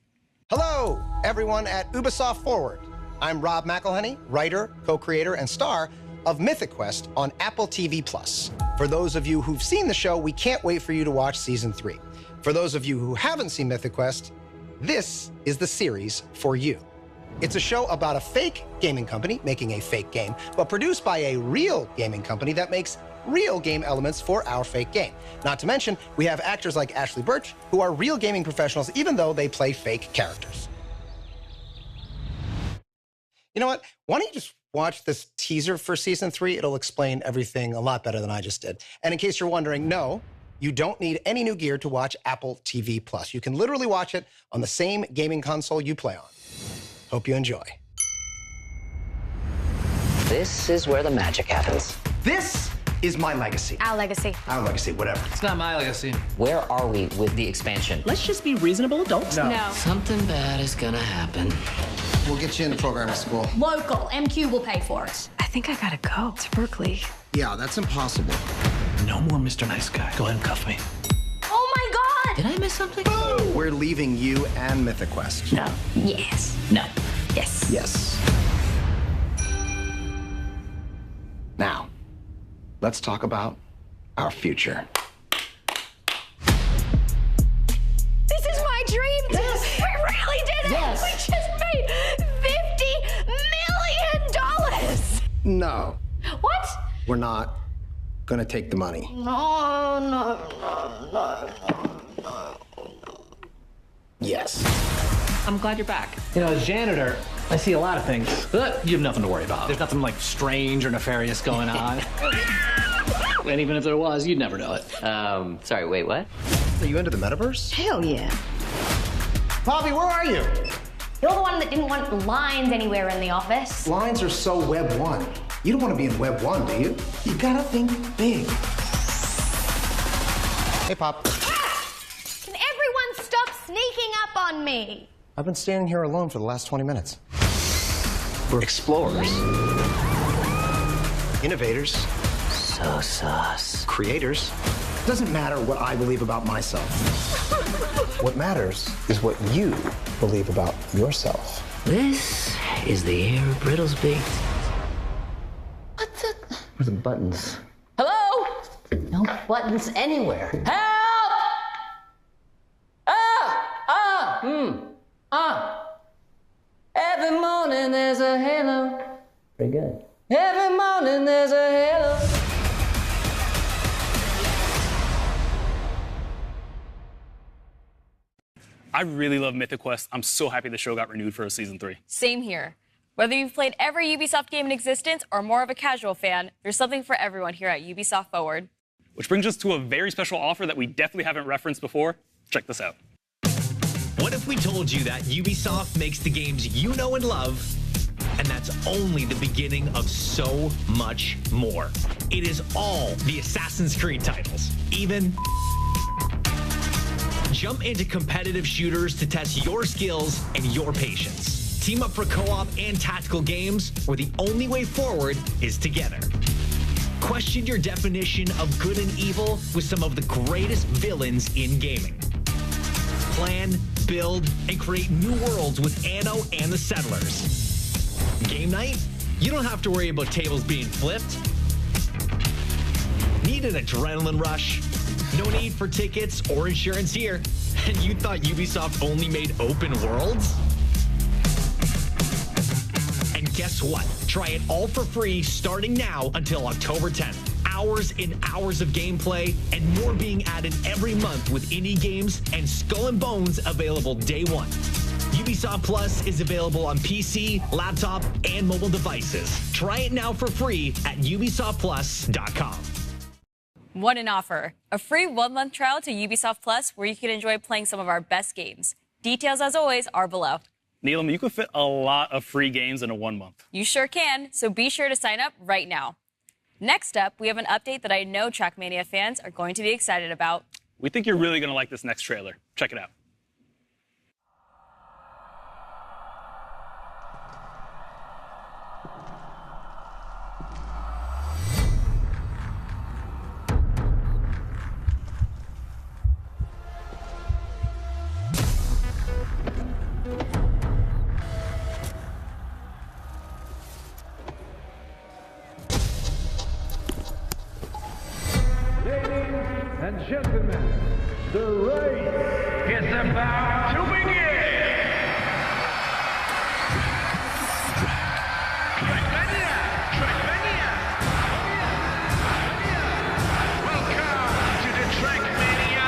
Hello, everyone at Ubisoft Forward. I'm Rob McElhenney, writer, co-creator, and star of Mythic Quest on Apple TV+. For those of you who've seen the show, we can't wait for you to watch Season 3. For those of you who haven't seen Mythic Quest, this is the series for you. It's a show about a fake gaming company making a fake game, but produced by a real gaming company that makes real game elements for our fake game. Not to mention, we have actors like Ashley Birch, who are real gaming professionals, even though they play fake characters. You know what? Why don't you just watch this teaser for Season 3? It'll explain everything a lot better than I just did. And in case you're wondering, no, you don't need any new gear to watch Apple TV+. You can literally watch it on the same gaming console you play on. Hope you enjoy. This is where the magic happens. This is my legacy. Our legacy. Our legacy, whatever. It's not my legacy. Where are we with the expansion? Let's just be reasonable adults. No. Something bad is gonna happen. We'll get you into programming school. Local. MQ will pay for it. I think I gotta go to Berkeley. Yeah, that's impossible. No more Mr. Nice Guy. Go ahead and cuff me. Oh my God! Did I miss something? We're leaving you and Mythic Quest. No. Yes. No. Yes. Yes. Now, let's talk about our future. This is my dream! Yes. We really did it! Yes. We just made $50 million! No, What? we're not gonna take the money. No. Yes. I'm glad you're back. You know, as janitor, I see a lot of things. But you have nothing to worry about. There's nothing like strange or nefarious going on. And even if there was, you'd never know it. Sorry, wait, what? Are you into the metaverse? Hell yeah. Poppy, where are you? You're the one that didn't want lines anywhere in the office. Lines are so Web 1. You don't want to be in Web 1, do you? You gotta think big. Hey, Pop. Can everyone stop sneaking up on me? I've been standing here alone for the last 20 minutes. We're explorers. Innovators. So sus. Creators. It doesn't matter what I believe about myself. What matters is what you believe about yourself. This is the air of Brittle's baked. Where are the buttons? Hello? No buttons anywhere. Help! Every morning there's a halo. Pretty good. Every morning there's a halo. I really love Mythic Quest. I'm so happy the show got renewed for a Season 3. Same here. Whether you've played every Ubisoft game in existence or more of a casual fan, there's something for everyone here at Ubisoft Forward. Which brings us to a very special offer that we definitely haven't referenced before. Check this out. What if we told you that Ubisoft makes the games you know and love, and that's only the beginning of so much more? It is all the Assassin's Creed titles, even jump into competitive shooters to test your skills and your patience. Team up for co-op and tactical games where the only way forward is together. Question your definition of good and evil with some of the greatest villains in gaming. Plan, build, and create new worlds with Anno and the Settlers. Game night? You don't have to worry about tables being flipped. Need an adrenaline rush? No need for tickets or insurance here. And you thought Ubisoft only made open worlds? And guess what? Try it all for free starting now until October 10th. Hours and hours of gameplay and more being added every month with indie games and Skull and Bones available day one. Ubisoft Plus is available on PC, laptop, and mobile devices. Try it now for free at ubisoftplus.com. What an offer. A free 1-month trial to Ubisoft Plus where you can enjoy playing some of our best games. Details, as always, are below. Neelam, you could fit a lot of free games in a 1 month. You sure can, so be sure to sign up right now. Next up, we have an update that I know Trackmania fans are going to be excited about. We think you're really going to like this next trailer. Check it out. And gentlemen, the race is about to begin! Trackmania! Trackmania! Welcome to the Trackmania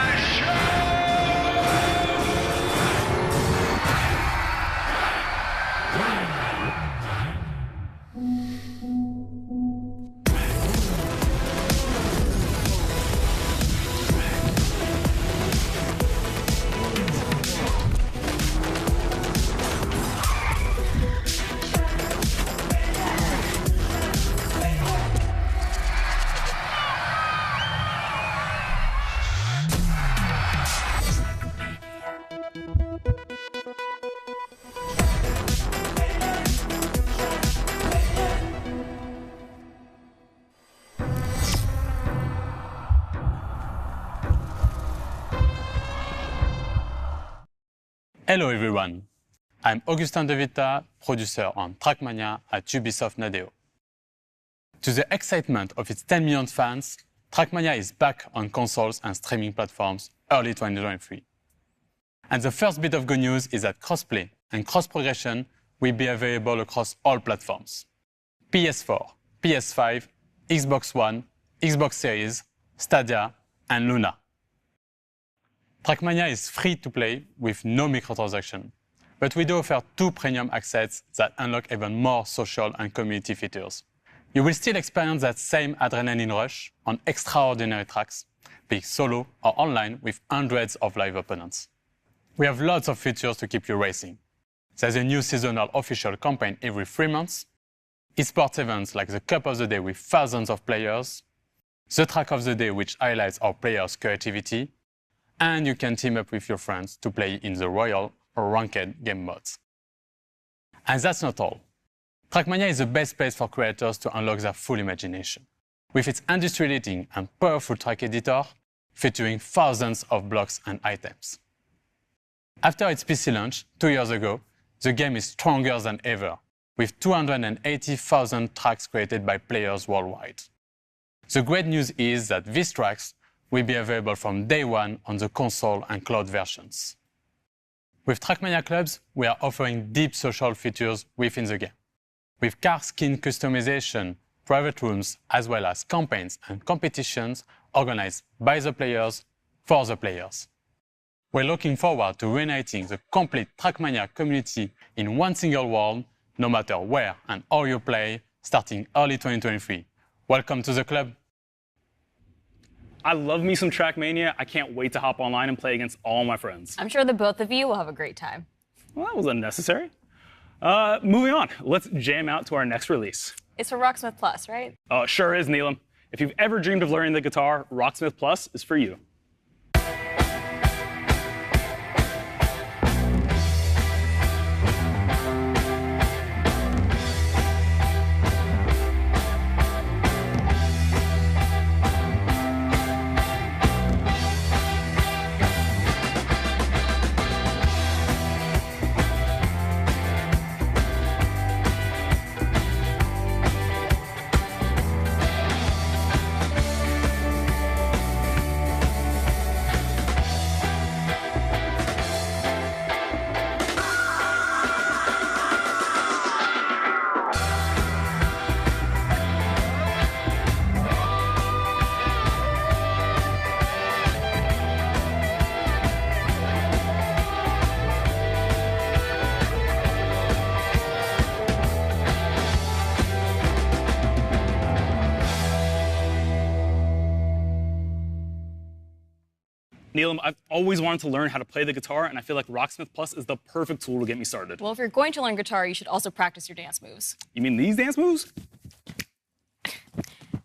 Hello everyone, I'm Augustin De Vita, producer on Trackmania at Ubisoft Nadeo. To the excitement of its 10 million fans, Trackmania is back on consoles and streaming platforms early 2023. And the first bit of good news is that crossplay and cross-progression will be available across all platforms. PS4, PS5, Xbox One, Xbox Series, Stadia, and Luna. Trackmania is free to play with no microtransaction, but we do offer 2 premium access that unlock even more social and community features. You will still experience that same adrenaline rush on extraordinary tracks, be it solo or online with hundreds of live opponents. We have lots of features to keep you racing. There's a new seasonal official campaign every 3 months, esports events like the Cup of the Day with thousands of players, the Track of the Day which highlights our players' creativity, and you can team up with your friends to play in the Royal or Ranked game modes. And that's not all. Trackmania is the best place for creators to unlock their full imagination, with its industry-leading and powerful track editor, featuring thousands of blocks and items. After its PC launch 2 years ago, the game is stronger than ever, with 280,000 tracks created by players worldwide. The great news is that these tracks will be available from day one on the console and cloud versions. With Trackmania Clubs, we are offering deep social features within the game, with car skin customization, private rooms, as well as campaigns and competitions organized by the players for the players. We're looking forward to reuniting the complete Trackmania community in one single world, no matter where and how you play, starting early 2023. Welcome to the club. I love me some Trackmania. I can't wait to hop online and play against all my friends. I'm sure the both of you will have a great time. Well, that was unnecessary. Moving on, let's jam out to our next release. It's for Rocksmith Plus, right? Sure is, Neelam. If you've ever dreamed of learning the guitar, Rocksmith Plus is for you. Neelam, I've always wanted to learn how to play the guitar, and I feel like Rocksmith Plus is the perfect tool to get me started. Well, if you're going to learn guitar, you should also practice your dance moves. You mean these dance moves?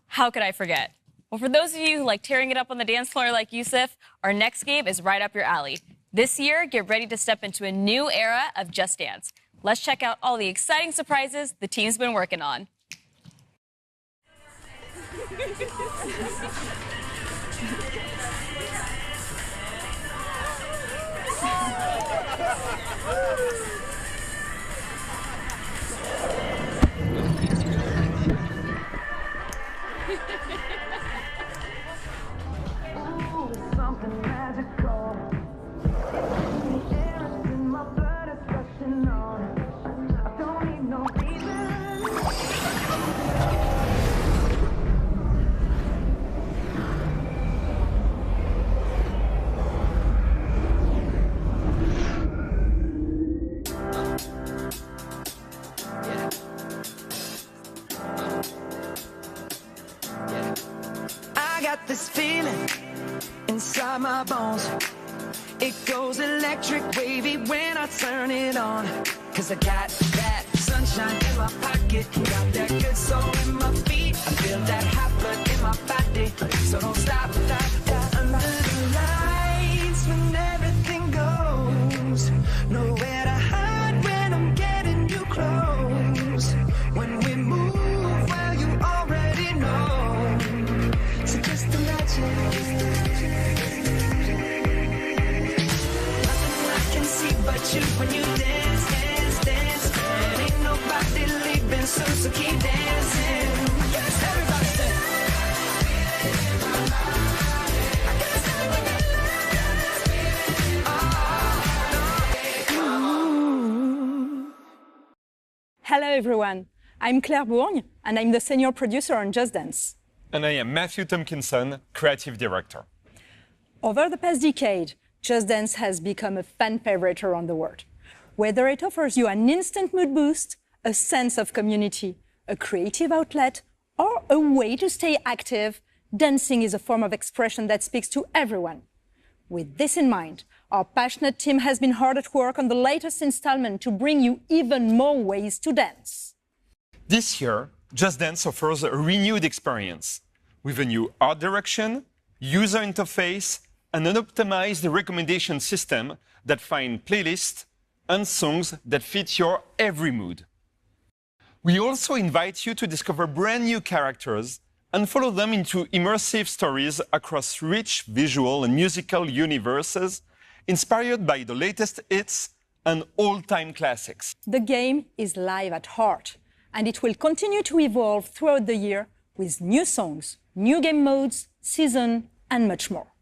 How could I forget? Well, for those of you who like tearing it up on the dance floor like Yusuf, our next game is right up your alley. This year, get ready to step into a new era of Just Dance. Let's check out all the exciting surprises the team's been working on. Something magical. The air is in my blood, it's rushing on. I don't need no I got this feeling inside my bones. It goes electric wavy when I turn it on. Cause I got that sunshine in my pocket, got that good soul in my feet. I feel that hot blood in my body, so don't stop, stop, stop. Under the lights when everything goes, nowhere to hide when I'm getting you close. When we move, well you already know. So just imagine. Nothing I can see but you when you dance, dance, dance. And ain't nobody leaving soon, so keep dancing. Yes, everybody dance. Hello everyone, I'm Claire Bourgne and I'm the senior producer on Just Dance. And I am Matthew Tompkinson, creative director. Over the past decade, Just Dance has become a fan favorite around the world. Whether it offers you an instant mood boost, a sense of community, a creative outlet, or a way to stay active, dancing is a form of expression that speaks to everyone. With this in mind, our passionate team has been hard at work on the latest installment to bring you even more ways to dance. This year, Just Dance offers a renewed experience with a new art direction, user interface, and an optimized recommendation system that finds playlists and songs that fit your every mood. We also invite you to discover brand new characters and follow them into immersive stories across rich visual and musical universes inspired by the latest hits and all-time classics. The game is live at heart, and it will continue to evolve throughout the year with new songs, new game modes, season, and much more.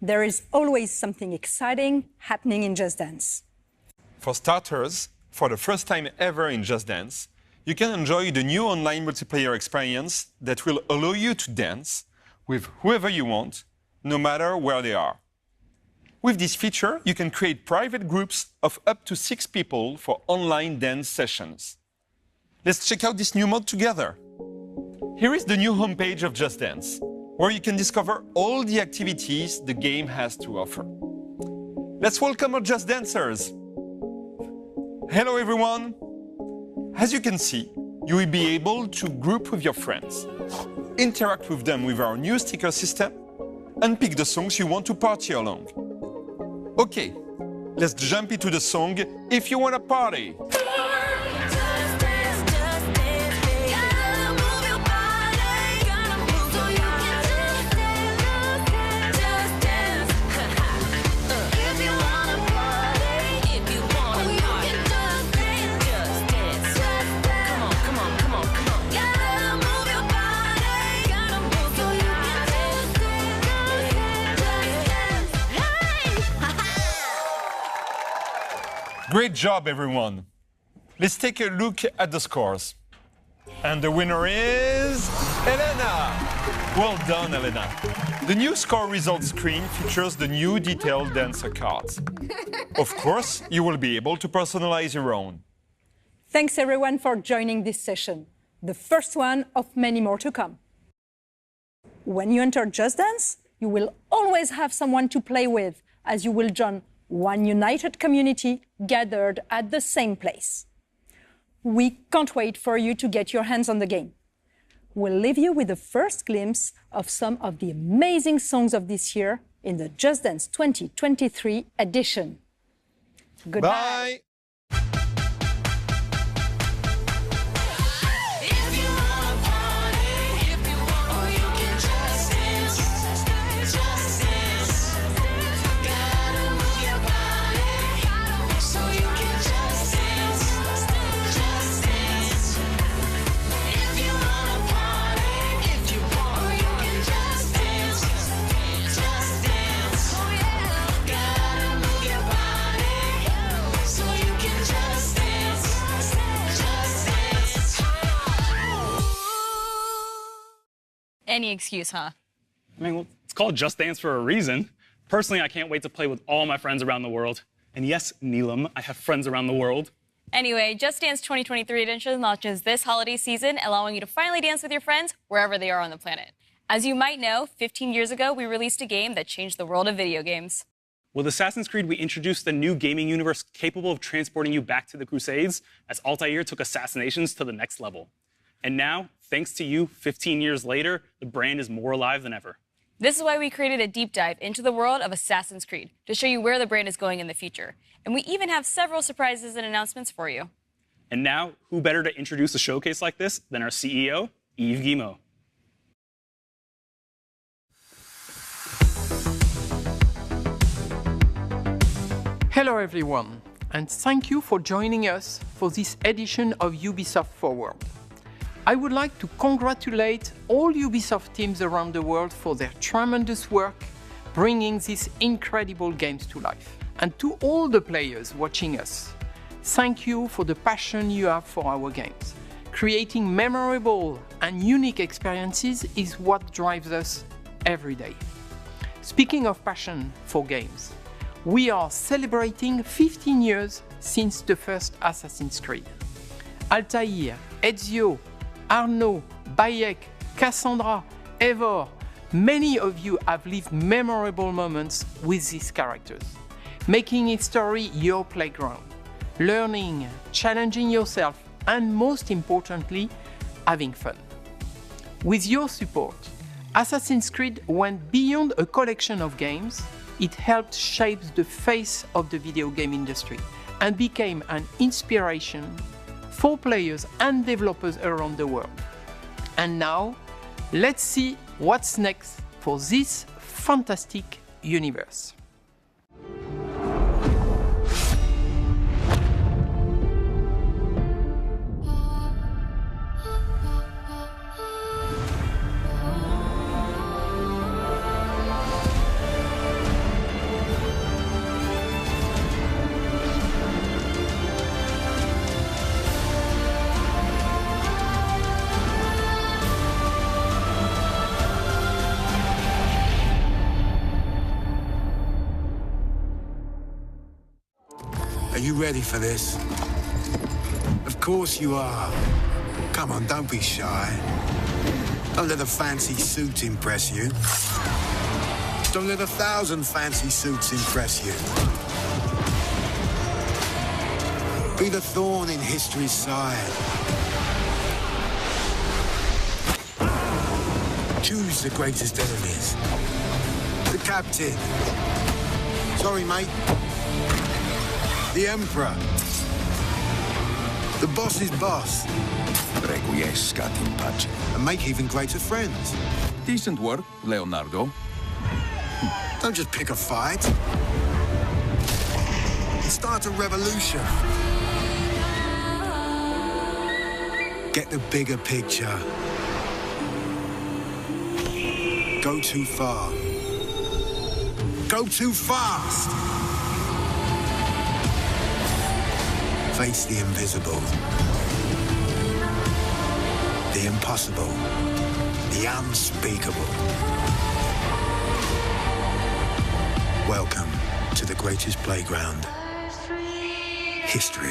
There is always something exciting happening in Just Dance. For starters, for the first time ever in Just Dance, you can enjoy the new online multiplayer experience that will allow you to dance with whoever you want, no matter where they are. With this feature, you can create private groups of up to 6 people for online dance sessions. Let's check out this new mode together. Here is the new homepage of Just Dance. where you can discover all the activities the game has to offer. Let's welcome our Just Dancers. Hello everyone. As you can see, you will be able to group with your friends, interact with them with our new sticker system, and pick the songs you want to party along. Okay, let's jump into the song If You Wanna Party. Great job, everyone. Let's take a look at the scores. And the winner is Elena. Well done, Elena. The new score results screen features the new detailed dancer cards. Of course, you will be able to personalize your own. Thanks everyone for joining this session, the first one of many more to come. When you enter Just Dance, you will always have someone to play with, as you will join one united community gathered at the same place. We can't wait for you to get your hands on the game. We'll leave you with the first glimpse of some of the amazing songs of this year in the Just Dance 2023 edition. Goodbye. Bye. Any excuse, huh? I mean, well, it's called Just Dance for a reason. Personally, I can't wait to play with all my friends around the world. And yes, Neelam, I have friends around the world. Anyway, Just Dance 2023 edition launches this holiday season, allowing you to finally dance with your friends wherever they are on the planet. As you might know, 15 years ago, we released a game that changed the world of video games. With Assassin's Creed, we introduced a new gaming universe capable of transporting you back to the Crusades, as Altair took assassinations to the next level. And now, thanks to you, 15 years later, the brand is more alive than ever. This is why we created a deep dive into the world of Assassin's Creed, to show you where the brand is going in the future. And we even have several surprises and announcements for you. And now, who better to introduce a showcase like this than our CEO, Yves Guillemot. Hello everyone, and thank you for joining us for this edition of Ubisoft Forward. I would like to congratulate all Ubisoft teams around the world for their tremendous work bringing these incredible games to life. And to all the players watching us, thank you for the passion you have for our games. Creating memorable and unique experiences is what drives us every day. Speaking of passion for games, we are celebrating 15 years since the first Assassin's Creed. Altair, Ezio, Arnaud, Bayek, Cassandra, Eivor, many of you have lived memorable moments with these characters, making history your playground, learning, challenging yourself, and most importantly, having fun. With your support, Assassin's Creed went beyond a collection of games. It helped shape the face of the video game industry and became an inspiration for players and developers around the world. And now, let's see what's next for this fantastic universe. Are you ready for this? Of course you are. Come on, don't be shy. Don't let a fancy suit impress you. Don't let 1,000 fancy suits impress you. Be the thorn in history's side. Choose the greatest enemies. The captain. Sorry, mate. The emperor. The boss's boss. Requiescat in pace. And make even greater friends. Decent work, Leonardo. Don't just pick a fight. Start a revolution. Get the bigger picture. Go too far. Go too fast. Face the invisible. The impossible. The unspeakable. Welcome to the greatest playground. History.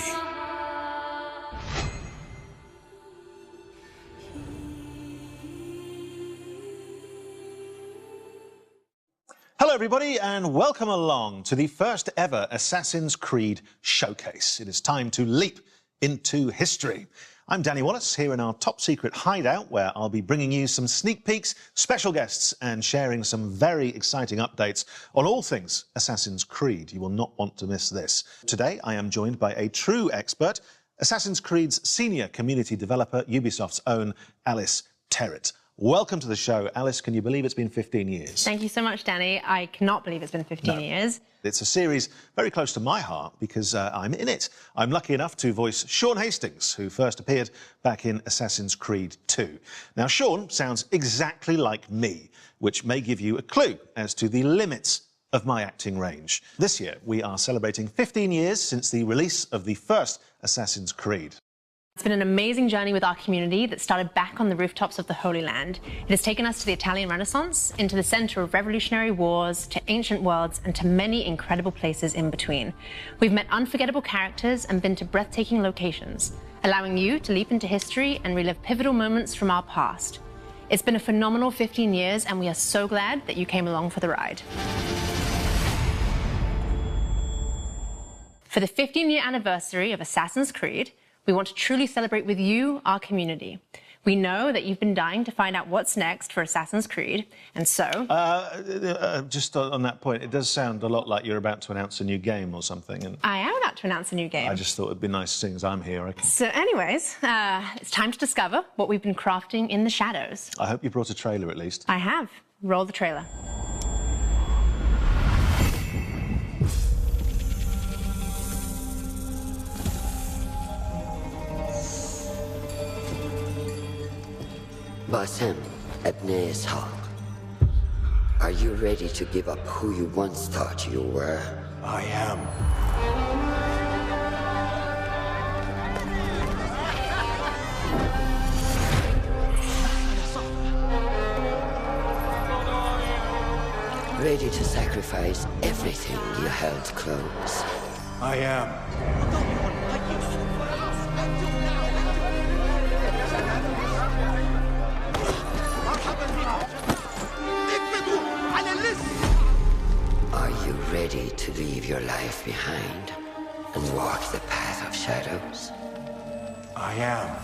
Hello everybody and welcome along to the first ever Assassin's Creed showcase. It is time to leap into history. I'm Danny Wallace here in our top secret hideout where I'll be bringing you some sneak peeks, special guests and sharing some very exciting updates on all things Assassin's Creed. You will not want to miss this. Today I am joined by a true expert, Assassin's Creed's senior community developer, Ubisoft's own Alice Terrett. Welcome to the show. Alice, can you believe it's been 15 years? Thank you so much, Danny. I cannot believe it's been 15 years. It's a series very close to my heart because I'm in it. I'm lucky enough to voice Sean Hastings, who first appeared back in Assassin's Creed 2. Now, Sean sounds exactly like me, which may give you a clue as to the limits of my acting range. This year, we are celebrating 15 years since the release of the first Assassin's Creed. It's been an amazing journey with our community that started back on the rooftops of the Holy Land. It has taken us to the Italian Renaissance, into the centre of revolutionary wars, to ancient worlds, and to many incredible places in between. We've met unforgettable characters and been to breathtaking locations, allowing you to leap into history and relive pivotal moments from our past. It's been a phenomenal 15 years, and we are so glad that you came along for the ride. For the 15-year anniversary of Assassin's Creed, we want to truly celebrate with you, our community. We know that you've been dying to find out what's next for Assassin's Creed, and so... Just on that point, it does sound a lot like you're about to announce a new game or something. And I am about to announce a new game. I just thought it'd be nice seeing as I'm here. So anyways, it's time to discover what we've been crafting in the shadows. I hope you brought a trailer at least. I have. Roll the trailer. Basem, Ebne's Hawk. Are you ready to give up who you once thought you were? I am. Ready to sacrifice everything you held close? I am. Are you ready to leave your life behind and walk the path of shadows? I am.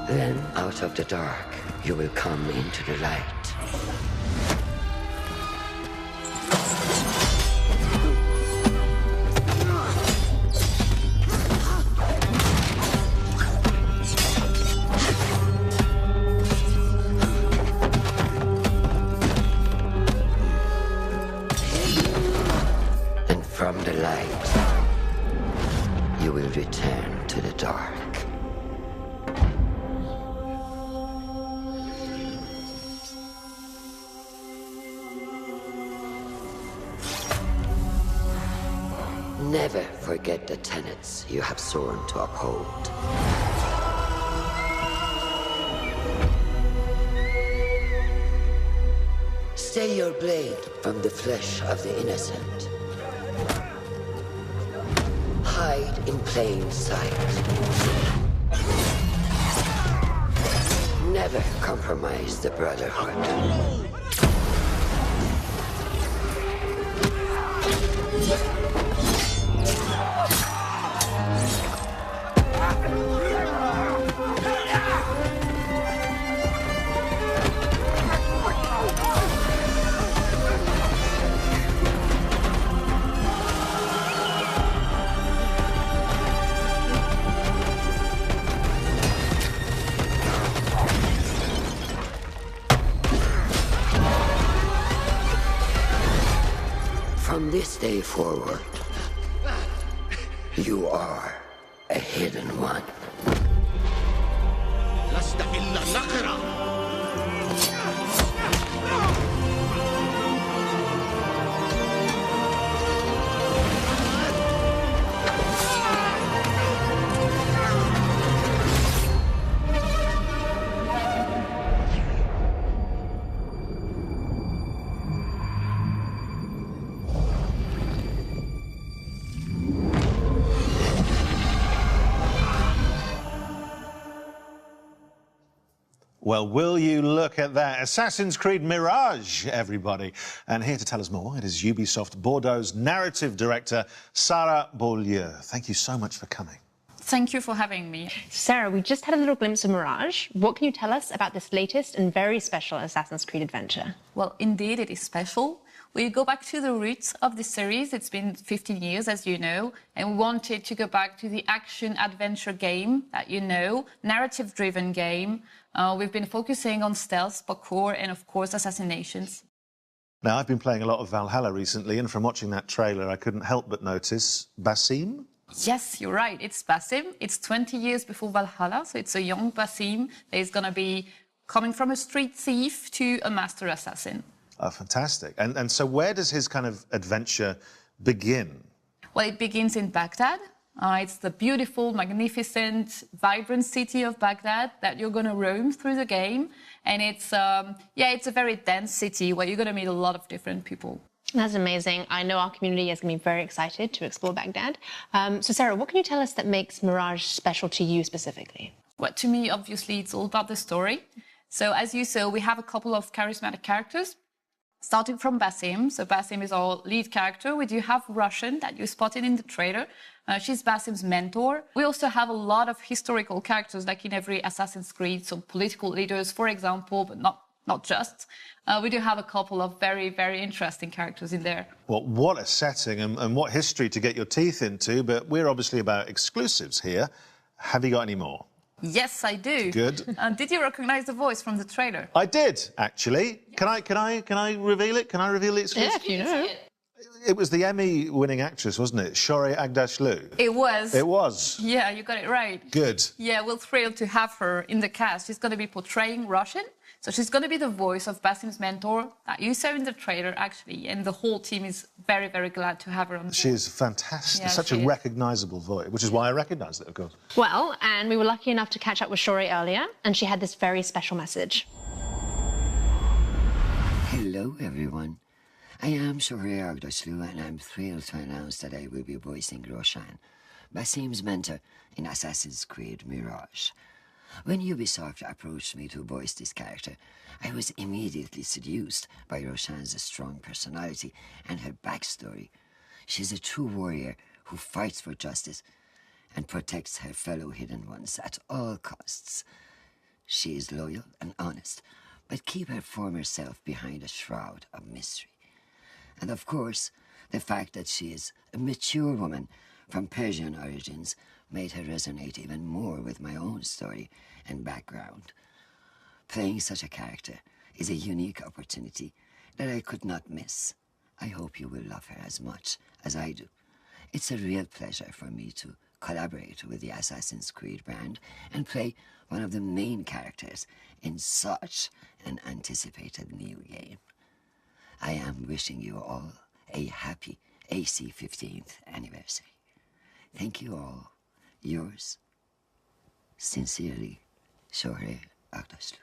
Then, out of the dark, you will come into the light. And from the light, you will return to the dark. Never forget the tenets you have sworn to uphold. Stay your blade from the flesh of the innocent. Hide in plain sight. Never compromise the Brotherhood. From this day forward, you are a hidden one. Well, will you look at that? Assassin's Creed Mirage, everybody. And here to tell us more, it is Ubisoft Bordeaux's narrative director, Sarah Beaulieu. Thank you so much for coming. Thank you for having me. Sarah, we just had a little glimpse of Mirage. What can you tell us about this latest and very special Assassin's Creed adventure? Well, indeed, it is special. We go back to the roots of the series. It's been 15 years, as you know, and we wanted to go back to the action-adventure game that you know, narrative-driven game. We've been focusing on stealth, parkour, and, of course, assassinations. Now, I've been playing a lot of Valhalla recently, and from watching that trailer, I couldn't help but notice Basim. Yes, you're right. It's Basim. It's 20 years before Valhalla, so it's a young Basim that is going to be coming from a street thief to a master assassin. Oh, fantastic. And so where does his kind of adventure begin? Well, it begins in Baghdad. It's the beautiful, magnificent, vibrant city of Baghdad that you're going to roam through the game. And it's a very dense city where you're going to meet a lot of different people. That's amazing. I know our community is going to be very excited to explore Baghdad. So, Sarah, what can you tell us that makes Mirage special to you specifically? Well, to me, obviously, it's all about the story. So, as you saw, we have a couple of charismatic characters. Starting from Basim. So Basim is our lead character. We do have Russian that you spotted in the trailer. She's Basim's mentor. We also have a lot of historical characters like in every Assassin's Creed, so political leaders, for example, but not just. We do have a couple of very, very interesting characters in there. Well, what a setting and what history to get your teeth into, but we're obviously about exclusives here. Have you got any more? Yes, I do. Good. Did you recognize the voice from the trailer? I did, actually. Can I reveal it? Can I reveal the exclusive? Yeah, if you know. It was the Emmy-winning actress, wasn't it? Shorey Aghdashloo. It was. It was. Yeah, you got it right. Good. Yeah, we're thrilled to have her in the cast. She's going to be portraying Russian. So she's going to be the voice of Basim's mentor that you saw in the trailer, actually. And the whole team is very, very glad to have her on board. She is fantastic. Yeah, Such a recognisable voice, which is why I recognised it, of course. Well, and we were lucky enough to catch up with Shorey earlier, and she had this very special message. Hello, everyone. I am Shorey Aghdashloo, and I'm thrilled to announce that I will be voicing Roshan, Basim's mentor in Assassin's Creed Mirage. When Ubisoft approached me to voice this character, I was immediately seduced by Roshan's strong personality and her backstory. She's a true warrior who fights for justice and protects her fellow hidden ones at all costs. She is loyal and honest, but keep her former self behind a shroud of mystery. And of course, the fact that she is a mature woman from Persian origins made her resonate even more with my own story and background. Playing such a character is a unique opportunity that I could not miss. I hope you will love her as much as I do. It's a real pleasure for me to collaborate with the Assassin's Creed brand and play one of the main characters in such an anticipated new game. I am wishing you all a happy AC 15th anniversary. Thank you all. Yours, sincerely, Shohreh Aghdashloo.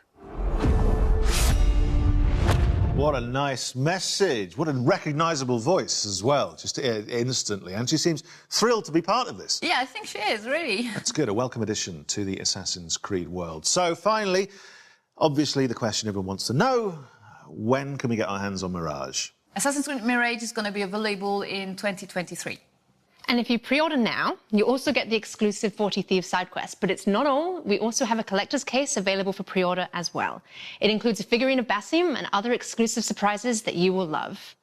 What a nice message. What a recognisable voice as well, just instantly. And she seems thrilled to be part of this. Yeah, I think she is, really. That's good. A welcome addition to the Assassin's Creed world. So finally, obviously the question everyone wants to know, when can we get our hands on Mirage? Assassin's Creed Mirage is going to be available in 2023. And if you pre-order now, you also get the exclusive 40 Thieves side quest. But it's not all. We also have a collector's case available for pre-order as well. It includes a figurine of Basim and other exclusive surprises that you will love.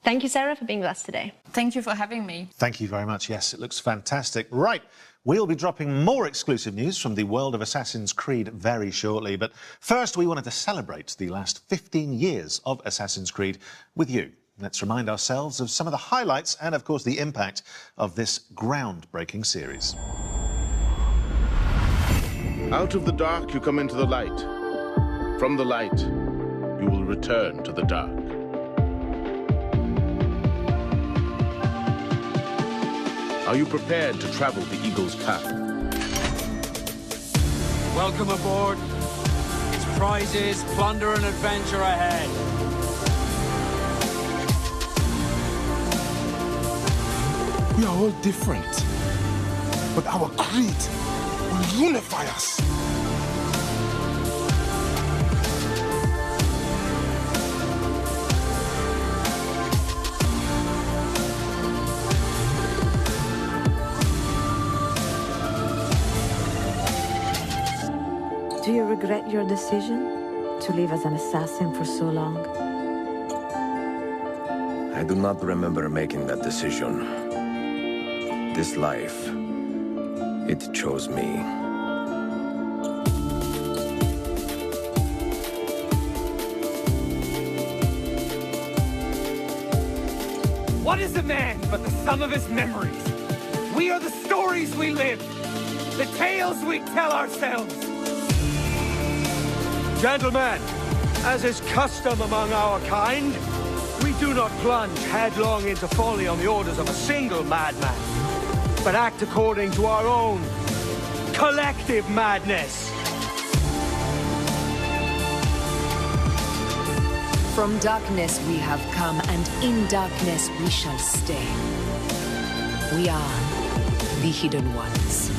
Thank you, Sarah, for being with us today. Thank you for having me. Thank you very much. Yes, it looks fantastic. Right, we'll be dropping more exclusive news from the world of Assassin's Creed very shortly. But first, we wanted to celebrate the last 15 years of Assassin's Creed with you. Let's remind ourselves of some of the highlights and, of course, the impact of this groundbreaking series. Out of the dark, you come into the light. From the light, you will return to the dark. Are you prepared to travel the Eagle's path? Welcome aboard. Prizes, plunder and adventure ahead. We are all different, but our creed will unify us. Do you regret your decision to live as an assassin for so long? I do not remember making that decision. This life, it chose me. What is a man but the sum of his memories? We are the stories we live, the tales we tell ourselves. Gentlemen, as is custom among our kind, we do not plunge headlong into folly on the orders of a single madman, but act according to our own collective madness. From darkness we have come, and in darkness we shall stay. We are the Hidden Ones.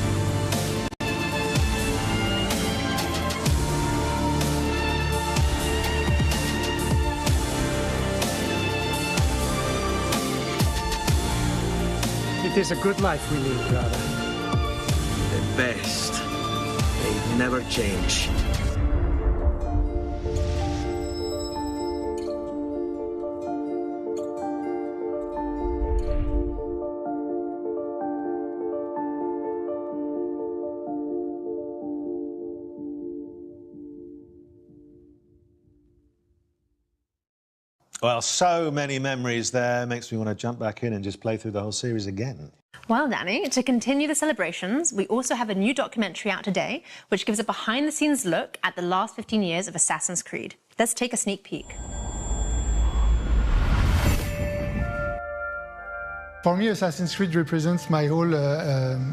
It is a good life we live, brother. The best. They never change. Well, so many memories there. Makes me want to jump back in and just play through the whole series again. Well, Danny, to continue the celebrations, we also have a new documentary out today, which gives a behind-the-scenes look at the last 15 years of Assassin's Creed. Let's take a sneak peek. For me, Assassin's Creed represents my whole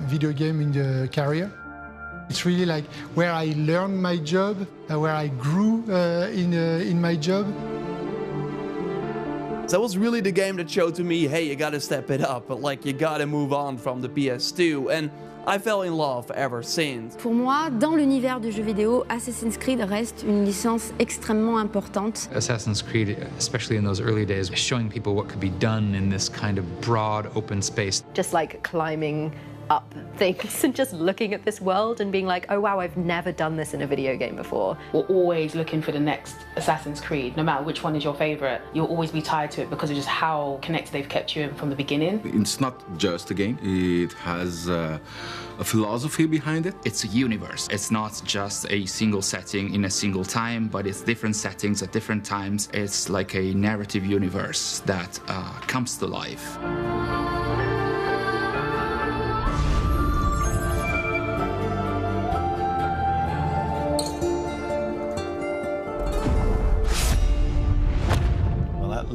video game in the career. It's really like where I learned my job, where I grew in my job. That was really the game that showed to me, hey, you gotta step it up, but like you gotta move on from the PS2, and I fell in love ever since. Pour moi, dans l'univers du jeu vidéo, Assassin's Creed reste une licence extrêmement importante. Assassin's Creed, especially in those early days, showing people what could be done in this kind of broad open space. Just like climbing up things and just looking at this world and being like, oh wow, I've never done this in a video game before. We're always looking for the next Assassin's Creed, no matter which one is your favorite. You'll always be tied to it because of just how connected they've kept you in from the beginning. It's not just a game, it has a philosophy behind it. It's a universe. It's not just a single setting in a single time, but it's different settings at different times. It's like a narrative universe that comes to life.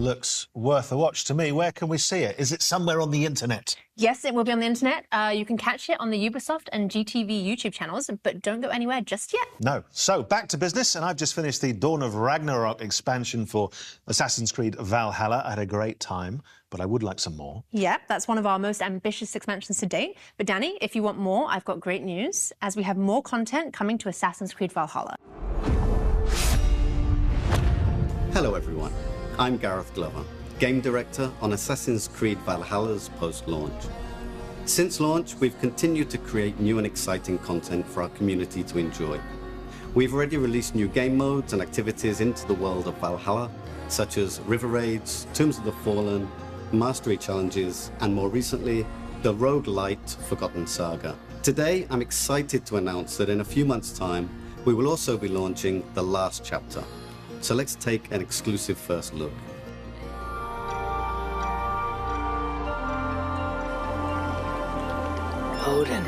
looks worth a watch to me. Where can we see it? Is it somewhere on the internet? Yes, it will be on the internet. You can catch it on the Ubisoft and GTV YouTube channels, but don't go anywhere just yet. No. So, back to business, and I've just finished the Dawn of Ragnarok expansion for Assassin's Creed Valhalla. I had a great time, but I would like some more. Yeah, that's one of our most ambitious expansions to date. But Danny, if you want more, I've got great news, as we have more content coming to Assassin's Creed Valhalla. Hello everyone, I'm Gareth Glover, Game Director on Assassin's Creed Valhalla's post-launch. Since launch, we've continued to create new and exciting content for our community to enjoy. We've already released new game modes and activities into the world of Valhalla, such as River Raids, Tombs of the Fallen, Mastery Challenges, and more recently, the roguelite Forgotten Saga. Today, I'm excited to announce that in a few months' time, we will also be launching the last chapter. So let's take an exclusive first look. Odin,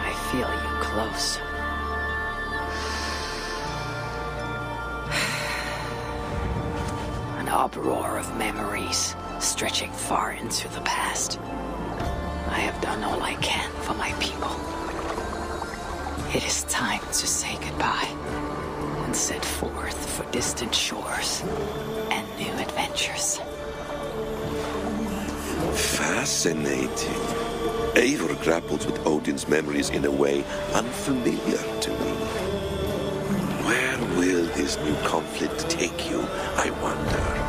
I feel you close. An uproar of memories stretching far into the past. I have done all I can for my people. It is time to say goodbye and set forth for distant shores and new adventures. Fascinating. Eivor grapples with Odin's memories in a way unfamiliar to me. Where will this new conflict take you, I wonder?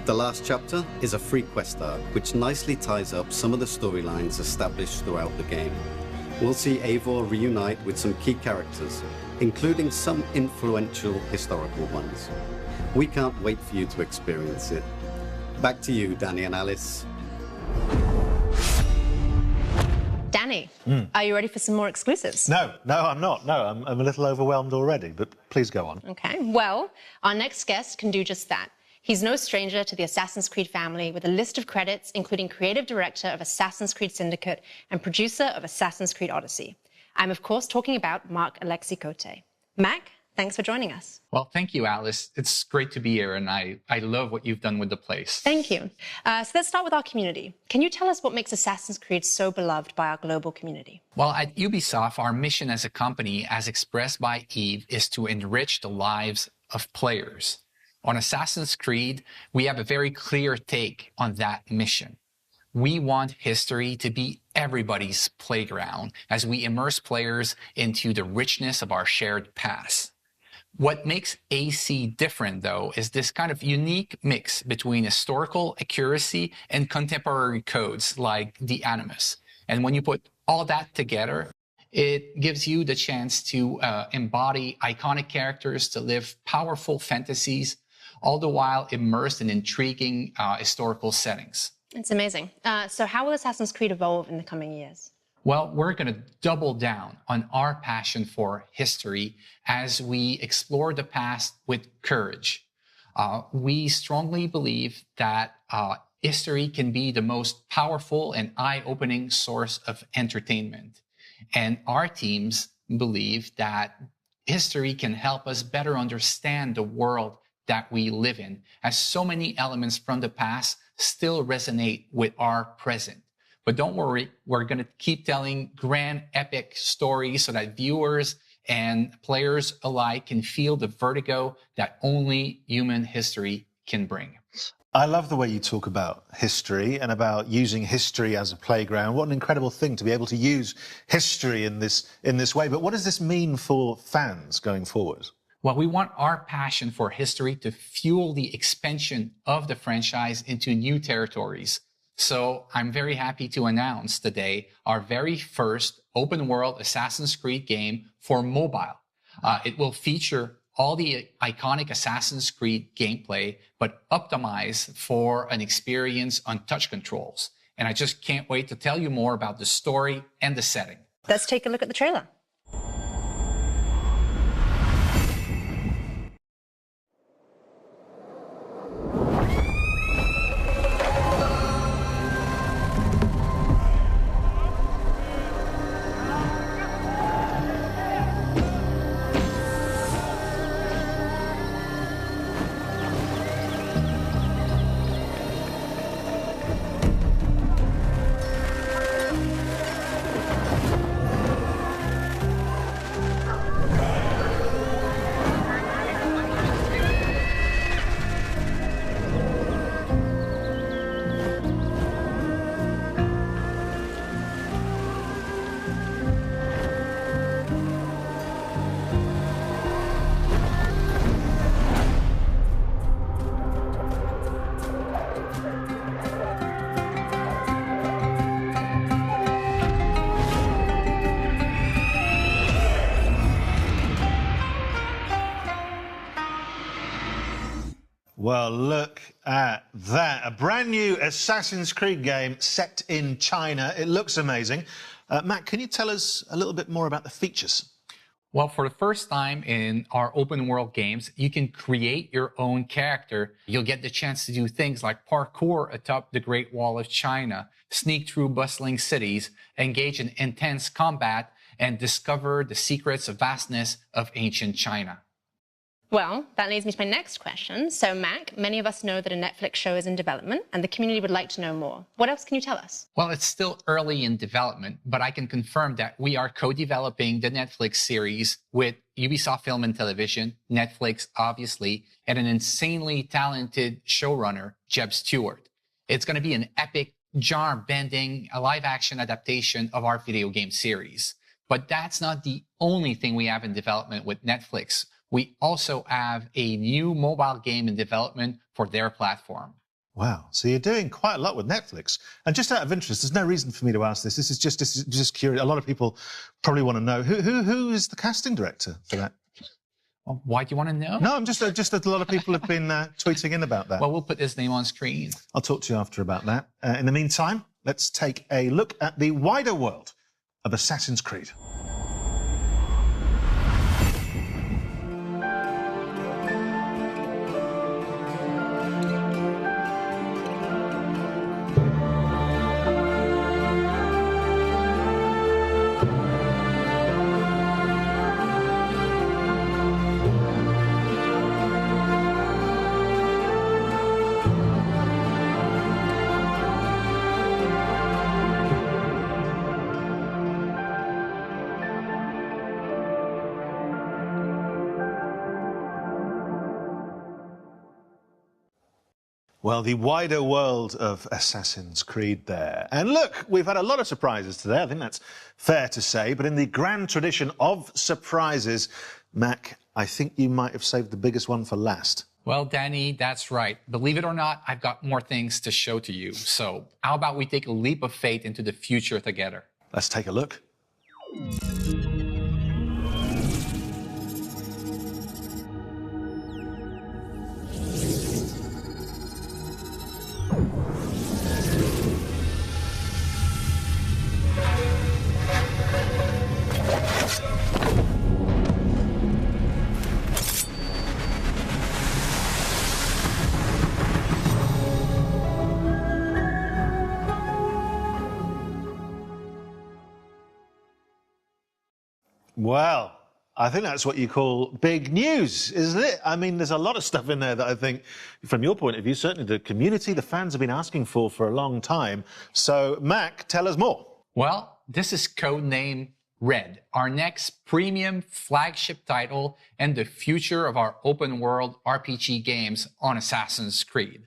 The last chapter is a free quest arc, which nicely ties up some of the storylines established throughout the game. We'll see Eivor reunite with some key characters, including some influential historical ones. We can't wait for you to experience it. Back to you, Danny and Alice. Danny, are you ready for some more exclusives? No, I'm not. No, I'm a little overwhelmed already, but please go on. Okay, well, our next guest can do just that. He's no stranger to the Assassin's Creed family, with a list of credits including creative director of Assassin's Creed Syndicate and producer of Assassin's Creed Odyssey. I'm, of course, talking about Marc-Alexis Cote. Mac, thanks for joining us. Well, thank you, Alice. It's great to be here, and I love what you've done with the place. Thank you. So let's start with our community. Can you tell us what makes Assassin's Creed so beloved by our global community? Well, at Ubisoft, our mission as a company, as expressed by Yves, is to enrich the lives of players. On Assassin's Creed, we have a very clear take on that mission. We want history to be everybody's playground as we immerse players into the richness of our shared past. What makes AC different, though, is this kind of unique mix between historical accuracy and contemporary codes like the Animus. And when you put all that together, it gives you the chance to embody iconic characters, to live powerful fantasies, all the while immersed in intriguing historical settings. It's amazing. So how will Assassin's Creed evolve in the coming years? Well, we're going to double down on our passion for history as we explore the past with courage. We strongly believe that history can be the most powerful and eye-opening source of entertainment. And our teams believe that history can help us better understand the world that we live in, as so many elements from the past still resonate with our present. But don't worry, we're going to keep telling grand epic stories so that viewers and players alike can feel the vertigo that only human history can bring. I love the way you talk about history and about using history as a playground. What an incredible thing to be able to use history in this way. But what does this mean for fans going forward? Well, we want our passion for history to fuel the expansion of the franchise into new territories. So I'm very happy to announce today our very first open world Assassin's Creed game for mobile. It will feature all the iconic Assassin's Creed gameplay, but optimized for an experience on touch controls. and I just can't wait to tell you more about the story and the setting. Let's take a look at the trailer. Well, look at that. A brand new Assassin's Creed game set in China. It looks amazing. Matt, can you tell us a little bit more about the features? Well, for the first time in our open world games, you can create your own character. You'll get the chance to do things like parkour atop the Great Wall of China, sneak through bustling cities, engage in intense combat, and discover the secrets of vastness of ancient China. Well, that leads me to my next question. So, Mac, many of us know that a Netflix show is in development, and the community would like to know more. What else can you tell us? Well, it's still early in development, but I can confirm that we are co-developing the Netflix series with Ubisoft Film and Television, Netflix, obviously, and an insanely talented showrunner, Jeb Stewart. It's going to be an epic, genre-bending, live-action adaptation of our video game series. But that's not the only thing we have in development with Netflix. We also have a new mobile game in development for their platform. Wow. So you're doing quite a lot with Netflix. And just out of interest, there's no reason for me to ask this. This is just curious. A lot of people probably want to know. Who is the casting director for that? Well, why do you want to know? No, I'm just a lot of people have been tweeting in about that. Well, we'll put his name on screen. I'll talk to you after about that. In the meantime, let's take a look at the wider world of Assassin's Creed. Well, the wider world of Assassin's Creed there. And look, we've had a lot of surprises today. I think that's fair to say. But in the grand tradition of surprises, Mac, I think you might have saved the biggest one for last. Well, Danny, that's right. Believe it or not, I've got more things to show to you. So how about we take a leap of faith into the future together? Let's take a look. Well, I think that's what you call big news, isn't it? I mean, there's a lot of stuff in there that I think, from your point of view, certainly the community, the fans have been asking for a long time. So, Mac, tell us more. Well, this is codename Red, our next premium flagship title and the future of our open world RPG games on Assassin's Creed.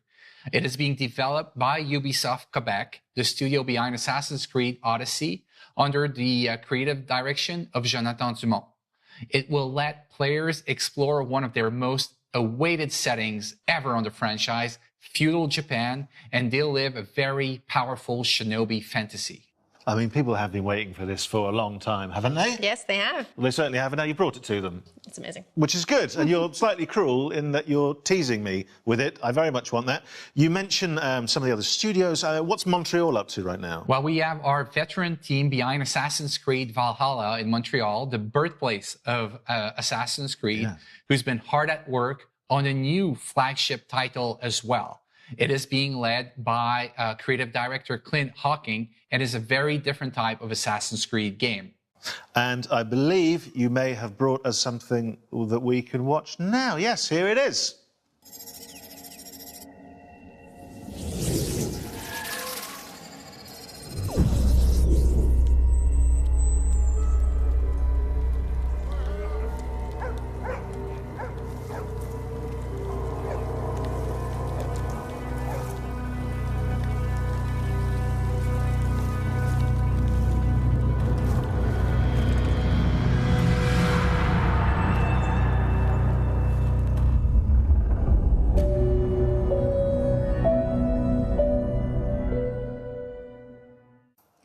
It is being developed by Ubisoft Quebec, the studio behind Assassin's Creed Odyssey, under the creative direction of Jonathan Dumont. It will let players explore one of their most awaited settings ever on the franchise, feudal Japan, and they'll live a very powerful shinobi fantasy. I mean, people have been waiting for this for a long time, haven't they? Yes, they have. Well, they certainly have, and now you brought it to them. It's amazing. Which is good, and you're slightly cruel in that you're teasing me with it. I very much want that. You mentioned some of the other studios. What's Montreal up to right now? Well, we have our veteran team behind Assassin's Creed Valhalla in Montreal, the birthplace of Assassin's Creed, who's been hard at work on a new flagship title as well. It is being led by creative director Clint Hawking, and is a very different type of Assassin's Creed game. And I believe you may have brought us something that we can watch now. Yes, here it is.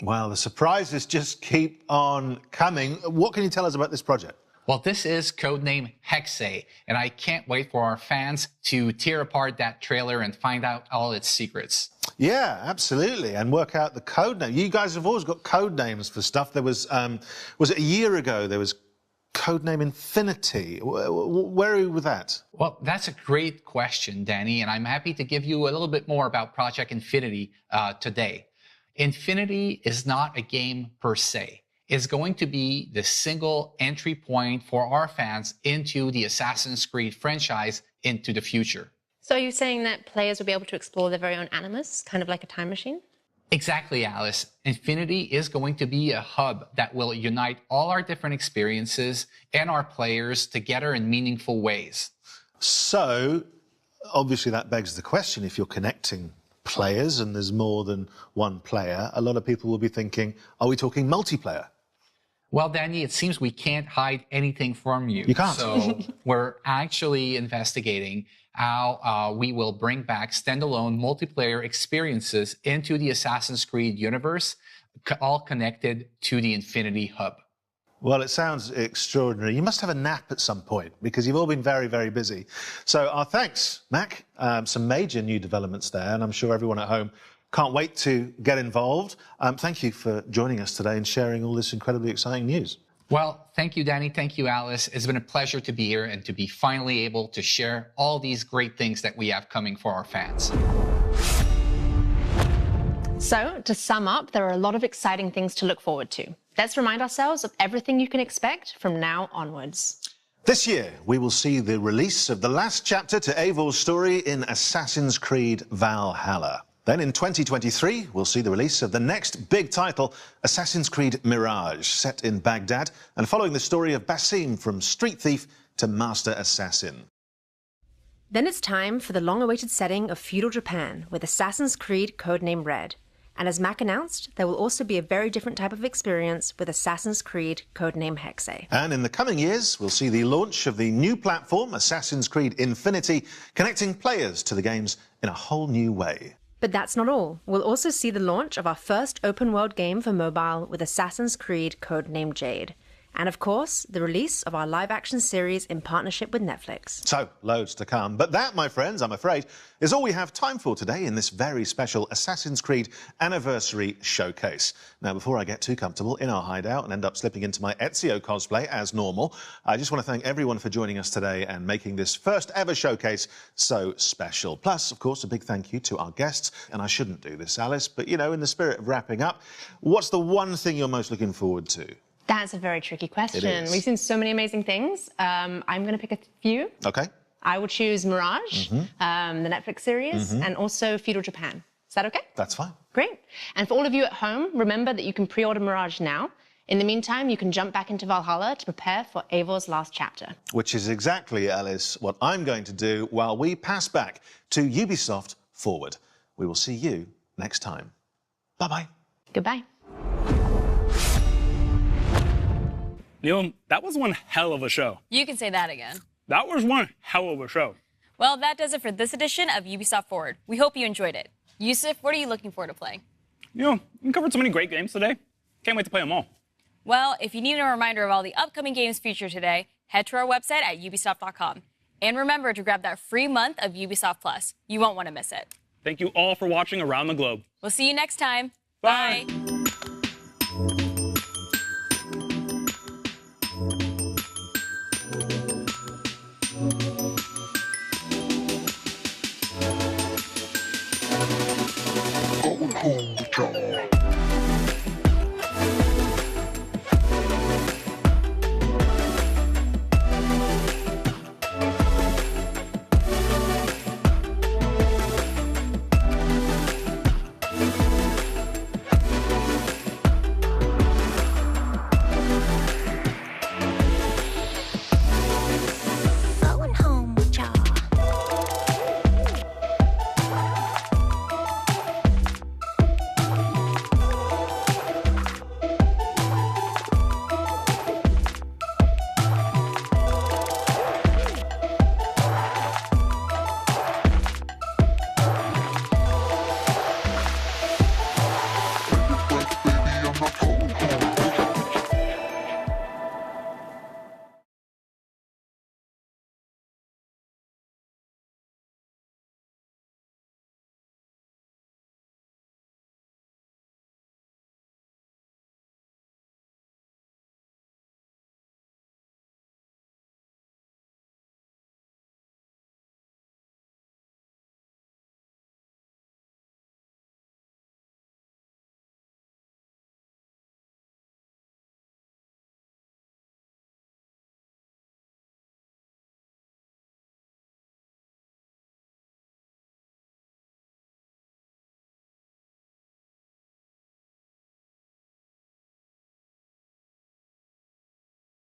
Well, the surprises just keep on coming. What can you tell us about this project? Well, this is codename Hexe, and I can't wait for our fans to tear apart that trailer and find out all its secrets. Yeah, absolutely, and work out the code name. You guys have always got code names for stuff. There was it a year ago? There was codename Infinity. Where are you with that? Well, that's a great question, Danny, and I'm happy to give you a little bit more about Project Infinity today. Infinity is not a game per se. It's going to be the single entry point for our fans into the Assassin's Creed franchise into the future. So are you saying that players will be able to explore their very own animus, kind of like a time machine? Exactly, Alice. Infinity is going to be a hub that will unite all our different experiences and our players together in meaningful ways. So, obviously that begs the question, if you're connecting players and there's more than one player, a lot of people will be thinking, are we talking multiplayer? Well, Danny, it seems we can't hide anything from you. You can't. So we're actually investigating how we will bring back standalone multiplayer experiences into the Assassin's Creed universe, all connected to the Infinity Hub. Well, it sounds extraordinary. You must have a nap at some point, because you've all been very, very busy. So our thanks, Mac. Some major new developments there, and I'm sure everyone at home can't wait to get involved. Thank you for joining us today and sharing all this incredibly exciting news. Well, thank you, Danny. Thank you, Alice. It's been a pleasure to be here and to be finally able to share all these great things that we have coming for our fans. So, to sum up, there are a lot of exciting things to look forward to. Let's remind ourselves of everything you can expect from now onwards. This year, we will see the release of the last chapter to Eivor's story in Assassin's Creed Valhalla. Then in 2023, we'll see the release of the next big title, Assassin's Creed Mirage, set in Baghdad and following the story of Basim from street thief to master assassin. Then it's time for the long-awaited setting of feudal Japan with Assassin's Creed codename Red. And as Mac announced, there will also be a very different type of experience with Assassin's Creed codename Hexe. And in the coming years, we'll see the launch of the new platform, Assassin's Creed Infinity, connecting players to the games in a whole new way. But that's not all. We'll also see the launch of our first open-world game for mobile with Assassin's Creed codename Jade. And of course, the release of our live-action series in partnership with Netflix. So, loads to come. But that, my friends, I'm afraid, is all we have time for today in this very special Assassin's Creed Anniversary Showcase. Now, before I get too comfortable in our hideout and end up slipping into my Ezio cosplay as normal, I just want to thank everyone for joining us today and making this first ever showcase so special. Plus, of course, a big thank you to our guests. And I shouldn't do this, Alice, but, you know, in the spirit of wrapping up, what's the one thing you're most looking forward to? That's a very tricky question. We've seen so many amazing things. I'm going to pick a few. Okay. I would choose Mirage, the Netflix series, and also Feudal Japan. Is that okay? That's fine. Great. And for all of you at home, remember that you can pre-order Mirage now. In the meantime, you can jump back into Valhalla to prepare for Eivor's last chapter. Which is exactly, Alice, what I'm going to do while we pass back to Ubisoft Forward. We will see you next time. Bye-bye. Goodbye. Neil, that was one hell of a show. You can say that again. That was one hell of a show. Well, that does it for this edition of Ubisoft Forward. We hope you enjoyed it. Yusuf, what are you looking forward to playing? You know, we covered so many great games today. Can't wait to play them all. Well, if you need a reminder of all the upcoming games featured today, head to our website at ubisoft.com. And remember to grab that free month of Ubisoft Plus. You won't want to miss it. Thank you all for watching around the globe. We'll see you next time. Bye. Go home, John.